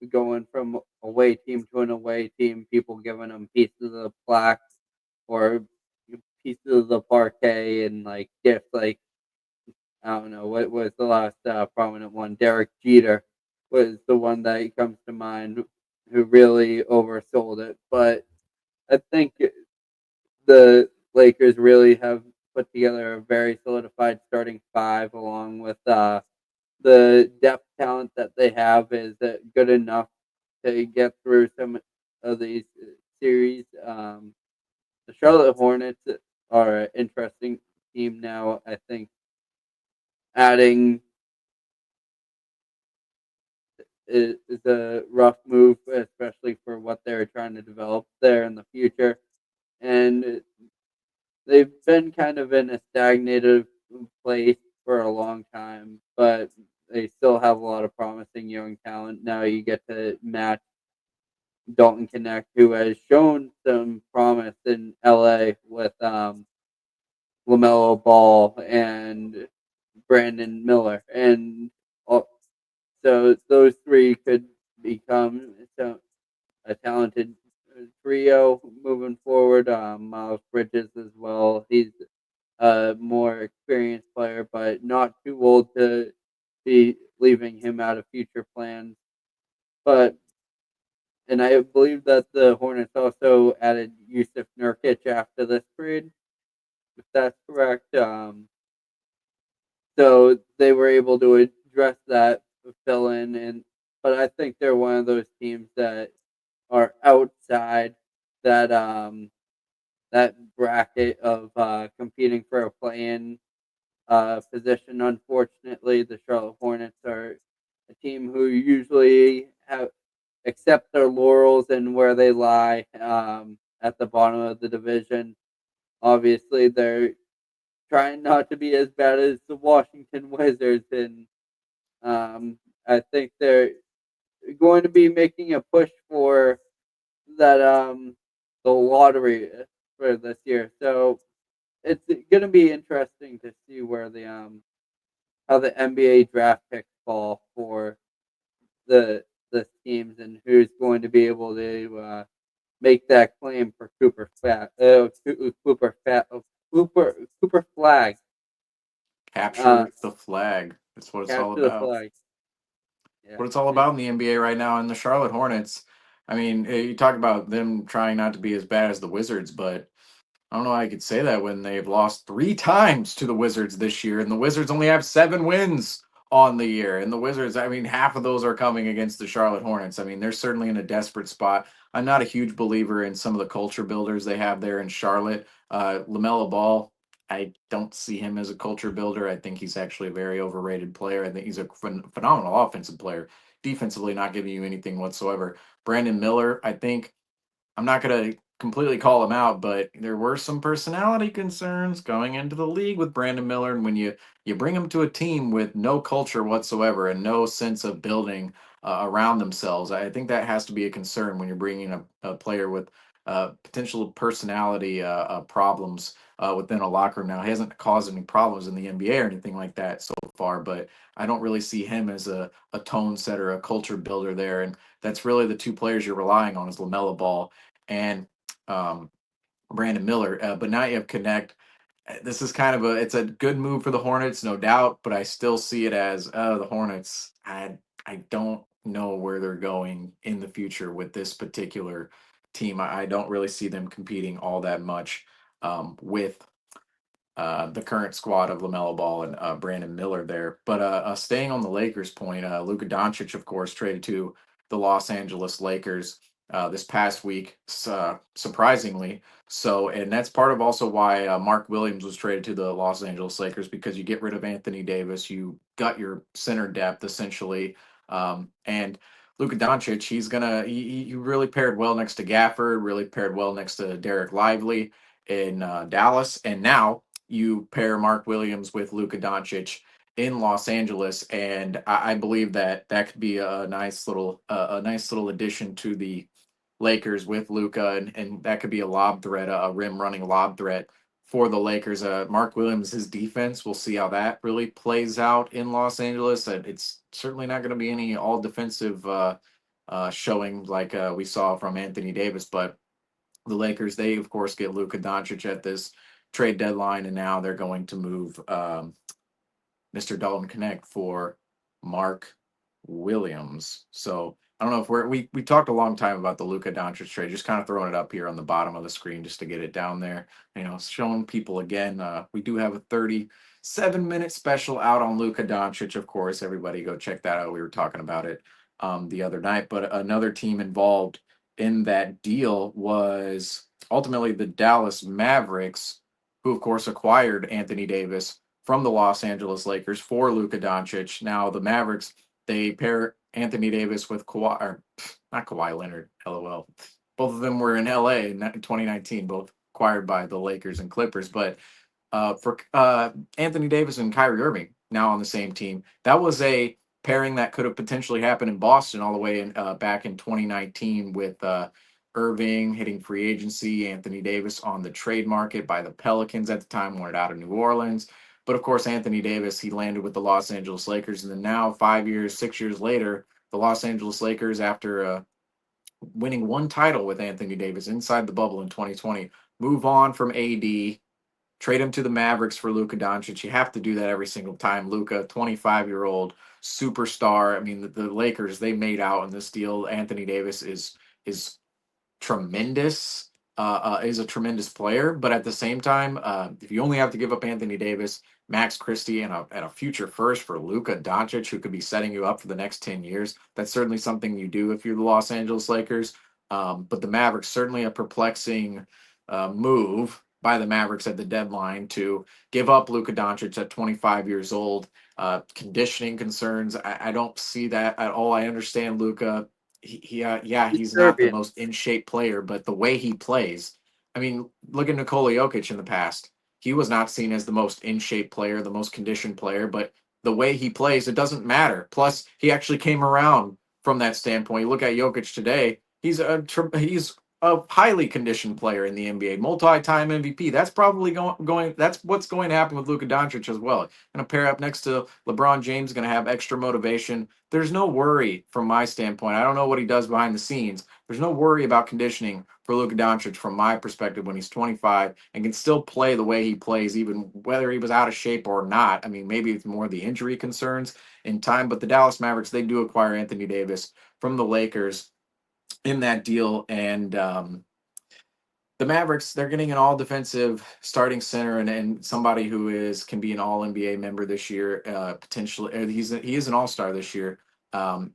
going from away team to an away team, people giving him pieces of the plaque or pieces of the parquet and like gifts. Like, I don't know, what was the last prominent one? Derek Jeter was the one that comes to mind, who really oversold it. But I think the Lakers really have put together a very solidified starting 5, along with the depth talent that they have is good enough to get through some of these series. The Charlotte Hornets are an interesting team now. I think adding is a rough move, especially for what they're trying to develop there in the future. And they've been kind of in a stagnated place for a long time, but they still have a lot of promising young talent. Now you get to match Dalton Connect, who has shown some promise in LA with LaMelo Ball and Brandon Miller, and so those 3 could become a talented trio moving forward. Miles Bridges as well. He's a more experienced player, but not too old to be leaving him out of future plans. But and I believe that the Hornets also added Yusuf Nurkic after this trade, if that's correct. So they were able to address that, fill in, but I think they're one of those teams that are outside that that bracket of competing for a play-in position. Unfortunately, the Charlotte Hornets are a team who usually have accept their laurels and where they lie at the bottom of the division. Obviously, they're trying not to be as bad as the Washington Wizards, and I think they're going to be making a push for that the lottery for this year. So it's going to be interesting to see where the how the NBA draft picks fall for the teams and who's going to be able to make that claim for Cooper Flag. Capture the flag. That's what it's all Capture the about. flag. Yeah. What it's all about in the NBA right now. And the Charlotte Hornets, I mean, you talk about them trying not to be as bad as the Wizards, but I don't know how I could say that when they've lost 3 times to the Wizards this year, and the Wizards only have 7 wins on the year. And the Wizards, I mean, half of those are coming against the Charlotte Hornets. I mean, they're certainly in a desperate spot. I'm not a huge believer in some of the culture builders they have there in Charlotte. LaMelo Ball, I don't see him as a culture builder. I think he's actually a very overrated player. I think he's a phenomenal offensive player. Defensively, not giving you anything whatsoever. Brandon Miller, I think I'm not going to completely call him out, but there were some personality concerns going into the league with Brandon Miller. And when you bring him to a team with no culture whatsoever and no sense of building around themselves, I think that has to be a concern when you're bringing a player with potential personality problems within a locker room. Now, he hasn't caused any problems in the NBA or anything like that so far, but I don't really see him as a tone setter, a culture builder there. And that's really the 2 players you're relying on is LaMelo Ball and um, Brandon Miller. But now you have Connect. This is kind of it's a good move for the Hornets, no doubt, but I still see it as the Hornets. I don't know where they're going in the future with this particular team. I don't really see them competing all that much with the current squad of LaMelo Ball and Brandon Miller there. But staying on the Lakers point, Luka Doncic, of course, traded to the Los Angeles Lakers this past week, surprisingly. So, and that's part of also why Mark Williams was traded to the Los Angeles Lakers, because you get rid of Anthony Davis, you got your center depth essentially, and Luka Doncic, he really paired well next to Gafford, really paired well next to Derek Lively in Dallas, and now you pair Mark Williams with Luka Doncic in Los Angeles, and I believe that that could be a nice little addition to the Lakers with Luka, and that could be a lob threat, a rim running lob threat for the Lakers. Mark Williams, his defense, we'll see how that really plays out in Los Angeles. It's certainly not going to be any all defensive showing like we saw from Anthony Davis, but the Lakers, they of course get Luka Doncic at this trade deadline, and now they're going to move Mr. Dalton Connect for Mark Williams. So I don't know if we talked a long time about the Luka Doncic trade, just kind of throwing it up here on the bottom of the screen just to get it down there. Showing people again, we do have a 37-minute special out on Luka Doncic. Of course, everybody go check that out. We were talking about it the other night, but another team involved in that deal was ultimately the Dallas Mavericks, who of course acquired Anthony Davis from the Los Angeles Lakers for Luka Doncic. Now the Mavericks, they pair Anthony Davis with Kawhi, or not Kawhi Leonard, LOL. Both of them were in LA in 2019, both acquired by the Lakers and Clippers. But for Anthony Davis and Kyrie Irving now on the same team, that was a pairing that could have potentially happened in Boston all the way back in 2019 with Irving hitting free agency, Anthony Davis on the trade market by the Pelicans at the time, wanted out of New Orleans. But of course, Anthony Davis, he landed with the Los Angeles Lakers. And then now, 5 years, 6 years later, the Los Angeles Lakers, after winning one title with Anthony Davis inside the bubble in 2020, move on from AD, trade him to the Mavericks for Luka Doncic. You have to do that every single time. Luka, 25-year-old superstar. I mean, the Lakers, they made out in this deal. Anthony Davis is is tremendous. Is a tremendous player, but at the same time, if you only have to give up Anthony Davis, Max Christie, and a future first for Luka Doncic, who could be setting you up for the next 10 years, that's certainly something you do if you're the Los Angeles Lakers. But the Mavericks, certainly a perplexing move by the Mavericks at the deadline to give up Luka Doncic at 25 years old. Conditioning concerns, I don't see that at all. I understand Luka. Yeah, He's he's not the Serbian. most in shape player, but the way he plays, I mean, look at Nikola Jokic in the past. He was not seen as the most in shape player, the most conditioned player, but the way he plays, it doesn't matter. Plus, he actually came around from that standpoint. You look at Jokic today; he's a highly conditioned player in the NBA, multi-time MVP. That's probably going. That's what's going to happen with Luka Doncic as well. Going to pair up next to LeBron James. Going to have extra motivation. There's no worry from my standpoint. I don't know what he does behind the scenes. There's no worry about conditioning for Luka Doncic from my perspective when he's 25 and can still play the way he plays, even whether he was out of shape or not. I mean, maybe it's more the injury concerns in time, but the Dallas Mavericks, they do acquire Anthony Davis from the Lakers in that deal. And the Mavericks, they're getting an all defensive starting center and somebody who can be an all NBA member this year, potentially. He is an all star this year.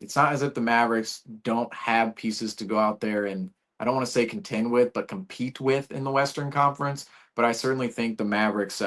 It's not as if the Mavericks don't have pieces to go out there and I don't want to say contend with, but compete with in the Western Conference. But I certainly think the Mavericks,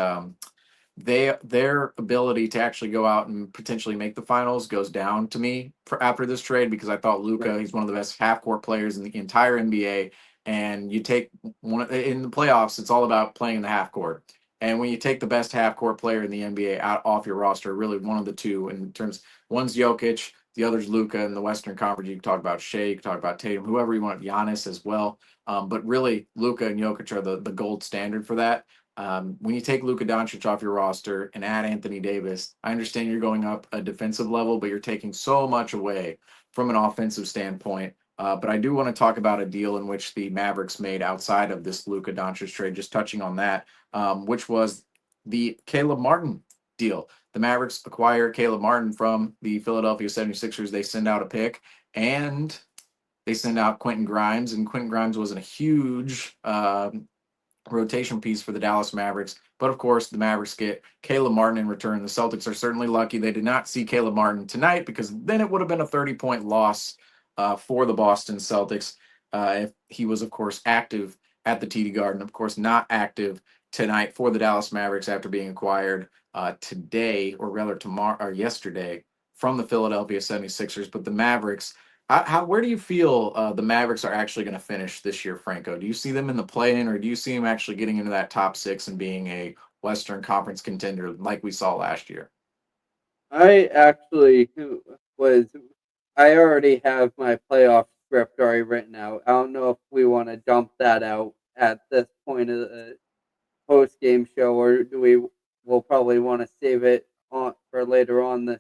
their ability to actually go out and potentially make the finals goes down to me after this trade because I thought Right. Luka, he's one of the best half court players in the entire NBA. And you take one in the playoffs, it's all about playing in the half court. And when you take the best half court player in the NBA out off your roster, really one of the two in terms, one's Jokic, the other's Luka in the Western Conference. You can talk about Shea, you can talk about Tatum, whoever you want, Giannis as well. But really, Luka and Jokic are the gold standard for that. When you take Luka Doncic off your roster and add Anthony Davis, I understand you're going up a defensive level, but you're taking so much away from an offensive standpoint. But I do want to talk about a deal in which the Mavericks made outside of this Luka Doncic trade, just touching on that, which was the Caleb Martin deal. The Mavericks acquire Caleb Martin from the Philadelphia 76ers. They send out a pick and they send out Quentin Grimes, and Quentin Grimes wasn't a huge rotation piece for the Dallas Mavericks. But of course, the Mavericks get Caleb Martin in return. The Celtics are certainly lucky they did not see Caleb Martin tonight because then it would have been a 30-point loss for the Boston Celtics if he was, of course, active at the TD Garden. Of course, not active tonight for the Dallas Mavericks after being acquired today, or rather tomorrow or yesterday, from the Philadelphia 76ers. But the Mavericks, where do you feel the Mavericks are actually going to finish this year, Franco? Do you see them in the play-in, or do you see them actually getting into that top six and being a Western Conference contender like we saw last year? I actually was. I already have my playoff script already written out. I don't know if we want to dump that out at this point of the post game show, or do we? We'll probably want to save it on for later on this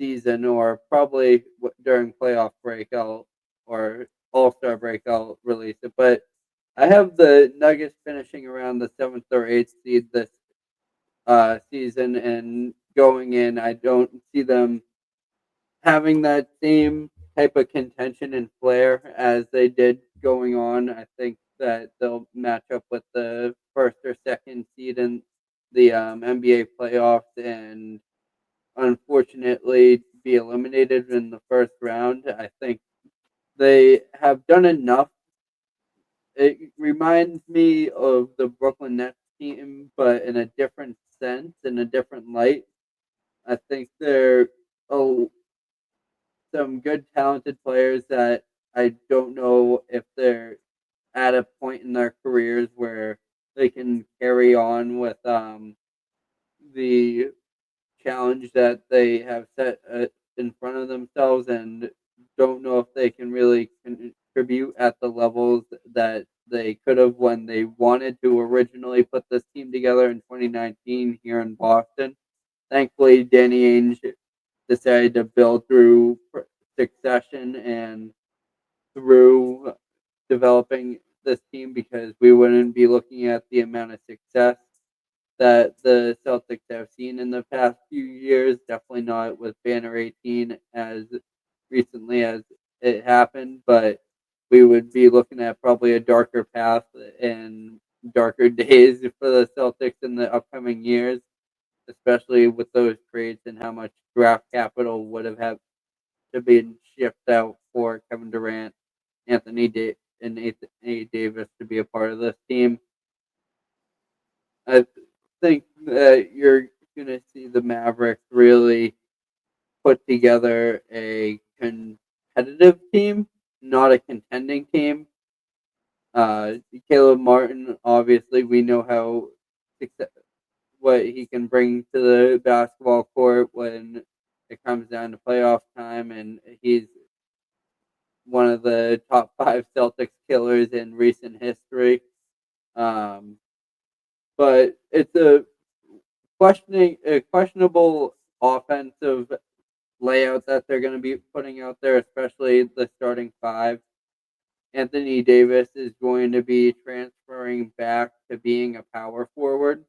season, or probably during playoff break. Or All Star break. I'll release it, but I have the Nuggets finishing around the 7th or 8th seed this season, and going in, I don't see them having that same type of contention and flair as they did going on. I think that they'll match up with the first or second seed in the NBA playoffs, and unfortunately be eliminated in the first round. I think they have done enough. It reminds me of the Brooklyn Nets team, but in a different sense, in a different light. I think they're oh, some good, talented players that I don't know if they're at a point in their careers where they can carry on with the challenge that they have set in front of themselves, and don't know if they can really contribute at the levels that they could have when they wanted to originally put this team together in 2019 here in Boston. Thankfully, Danny Ainge decided to build through succession and through developing this team, because we wouldn't be looking at the amount of success that the Celtics have seen in the past few years. Definitely not with Banner 18 as recently as it happened, but we would be looking at probably a darker path and darker days for the Celtics in the upcoming years, especially with those trades and how much draft capital would have had to be shipped out for Kevin Durant, and Anthony Davis to be a part of this team. I think that you're going to see the Mavericks really put together a competitive team, not a contending team. Caleb Martin, obviously, we know how what he can bring to the basketball court when it comes down to playoff time, and he's one of the top 5 Celtics killers in recent history. Um, but it's a questionable offensive layout that they're going to be putting out there, especially the starting 5. Anthony Davis is going to be transferring back to being a power forward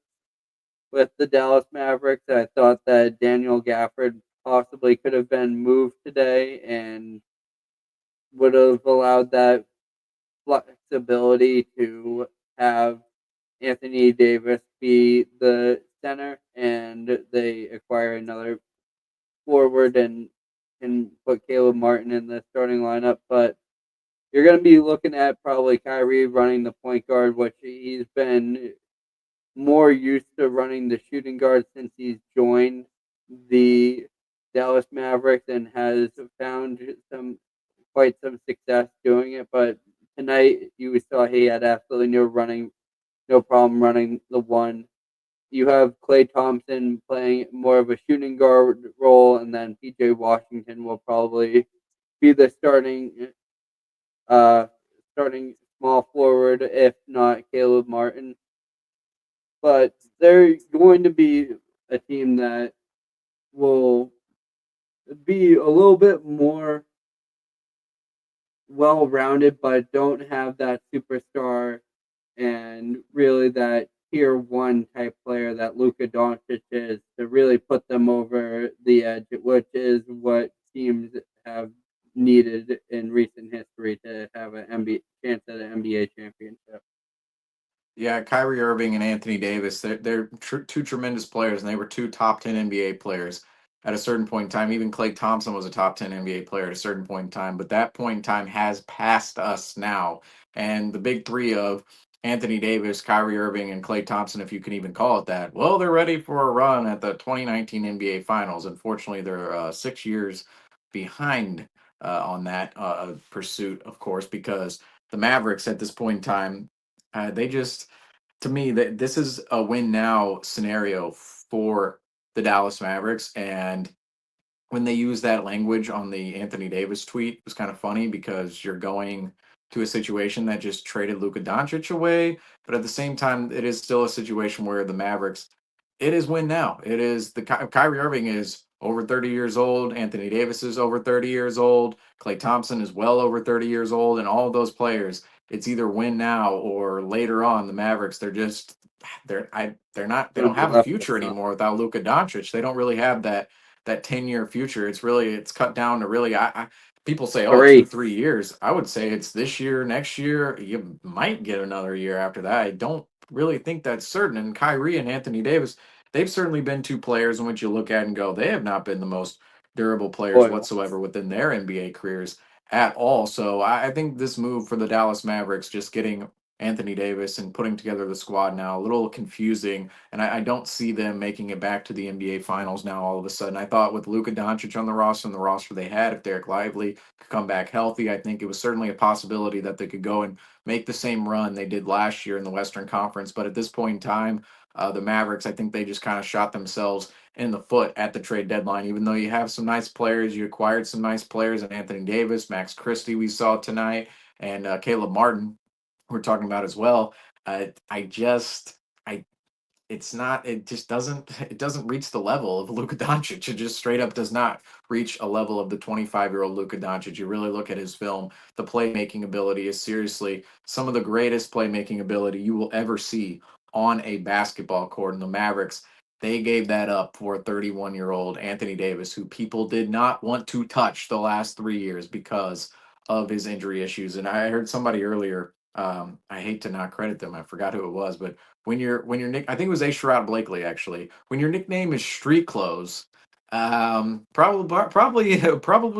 with the Dallas Mavericks. I thought that Daniel Gafford possibly could have been moved today and would have allowed that flexibility to have Anthony Davis be the center, and they acquire another forward and put Caleb Martin in the starting lineup. But you're going to be looking at probably Kyrie running the point guard, which he's been more used to running the shooting guard since he's joined the Dallas Mavericks and has found quite some success doing it. But tonight you saw he had absolutely no problem running the one. You have Klay Thompson playing more of a shooting guard role, and then PJ Washington will probably be the uh, starting small forward, if not Caleb Martin. But they're going to be a team that will be a little bit more well rounded, but don't have that superstar and really that tier one type player that Luka Doncic is to really put them over the edge, which is what teams have needed in recent history to have an NBA chance at an NBA championship. Yeah, Kyrie Irving and Anthony Davis, they're two tremendous players, and they were two top 10 NBA players at a certain point in time. Even Klay Thompson was a top 10 NBA player at a certain point in time, but that point in time has passed us now. And the big three of Anthony Davis, Kyrie Irving, and Klay Thompson, if you can even call it that, well, they're ready for a run at the 2019 NBA Finals. Unfortunately, they're 6 years behind on that pursuit, of course, because the Mavericks at this point in time, they just, to me, that this is a win now scenario for the Dallas Mavericks. And when they use that language on the Anthony Davis tweet, it was kind of funny because you're going to a situation that just traded Luka Doncic away, but at the same time, it is still a situation where the Mavericks, it is win now. It is Kyrie Irving is over 30 years old. Anthony Davis is over 30 years old. Klay Thompson is well over 30 years old, and all of those players, it's either win now or later on. The Mavericks, they Going don't to be have a left with future some. anymore without Luka Doncic. They don't really have that 10-year future. It's cut down to really, people say, oh, 2 Three. 3 years. I would say it's this year, next year. You might get another year after that. I don't really think that's certain. And Kyrie and Anthony Davis, they've certainly been two players in which you look at and go, they have not been the most durable players Loyal. whatsoever within their NBA careers at all. So I think this move for the Dallas Mavericks, just getting Anthony Davis and putting together the squad now, a little confusing, and I don't see them making it back to the NBA Finals now all of a sudden. I thought with Luka Doncic on the roster and the roster they had, if Derek Lively could come back healthy, I think it was certainly a possibility that they could go and make the same run they did last year in the Western Conference. But at this point in time, the Mavericks, I think they just kind of shot themselves in the foot at the trade deadline. Even though you have some nice players, you acquired some nice players, and Anthony Davis, Max Christie, we saw tonight, and Caleb Martin, we're talking about as well. I just, I it's not, it doesn't reach the level of Luka Doncic. It just straight up does not reach a level of the 25-year-old Luka Doncic. You really look at his film, the playmaking ability is seriously some of the greatest playmaking ability you will ever see on a basketball court. And the Mavericks, they gave that up for 31-year-old Anthony Davis, who people did not want to touch the last 3 years because of his injury issues. And I heard somebody earlier. I hate to not credit them. I forgot who it was, but when your nick, I think it was A. Sherrod Blakely actually. When your nickname is Street Clothes, probably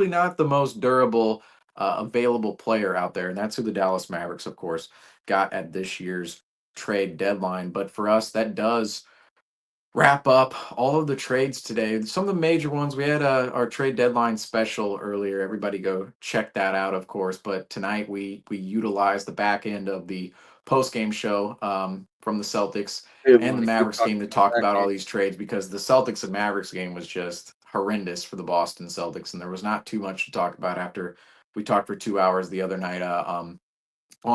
not the most durable available player out there, and that's who the Dallas Mavericks, of course, got at this year's trade deadline. But for us, that does wrap up all of the trades today. Some of the major ones, we had our trade deadline special earlier. Everybody go check that out, of course. But tonight we utilized the back end of the post game show from the Celtics I didn't and the want to keep Mavericks game talking to about talk that about all game. these trades, because the Celtics and Mavericks game was just horrendous for the Boston Celtics, and there was not too much to talk about after we talked for 2 hours the other night on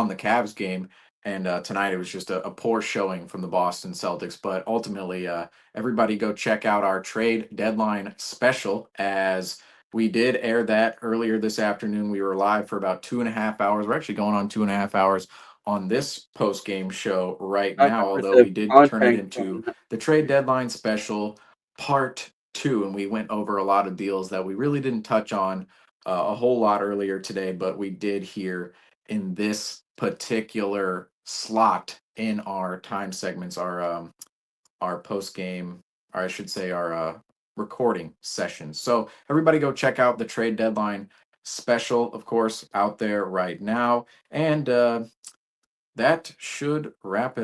the Cavs game. And tonight it was just a poor showing from the Boston Celtics. But ultimately, everybody go check out our trade deadline special, as we did air that earlier this afternoon. We were live for about 2.5 hours. We're actually going on 2.5 hours on this post game show right Got now, your although we did turn it content into going. the trade deadline special part two. And we went over a lot of deals that we really didn't touch on a whole lot earlier today, but we did here in this particular slot in our time segments, our post game, or I should say our recording sessions. So everybody go check out the trade deadline special, of course, out there right now, and that should wrap it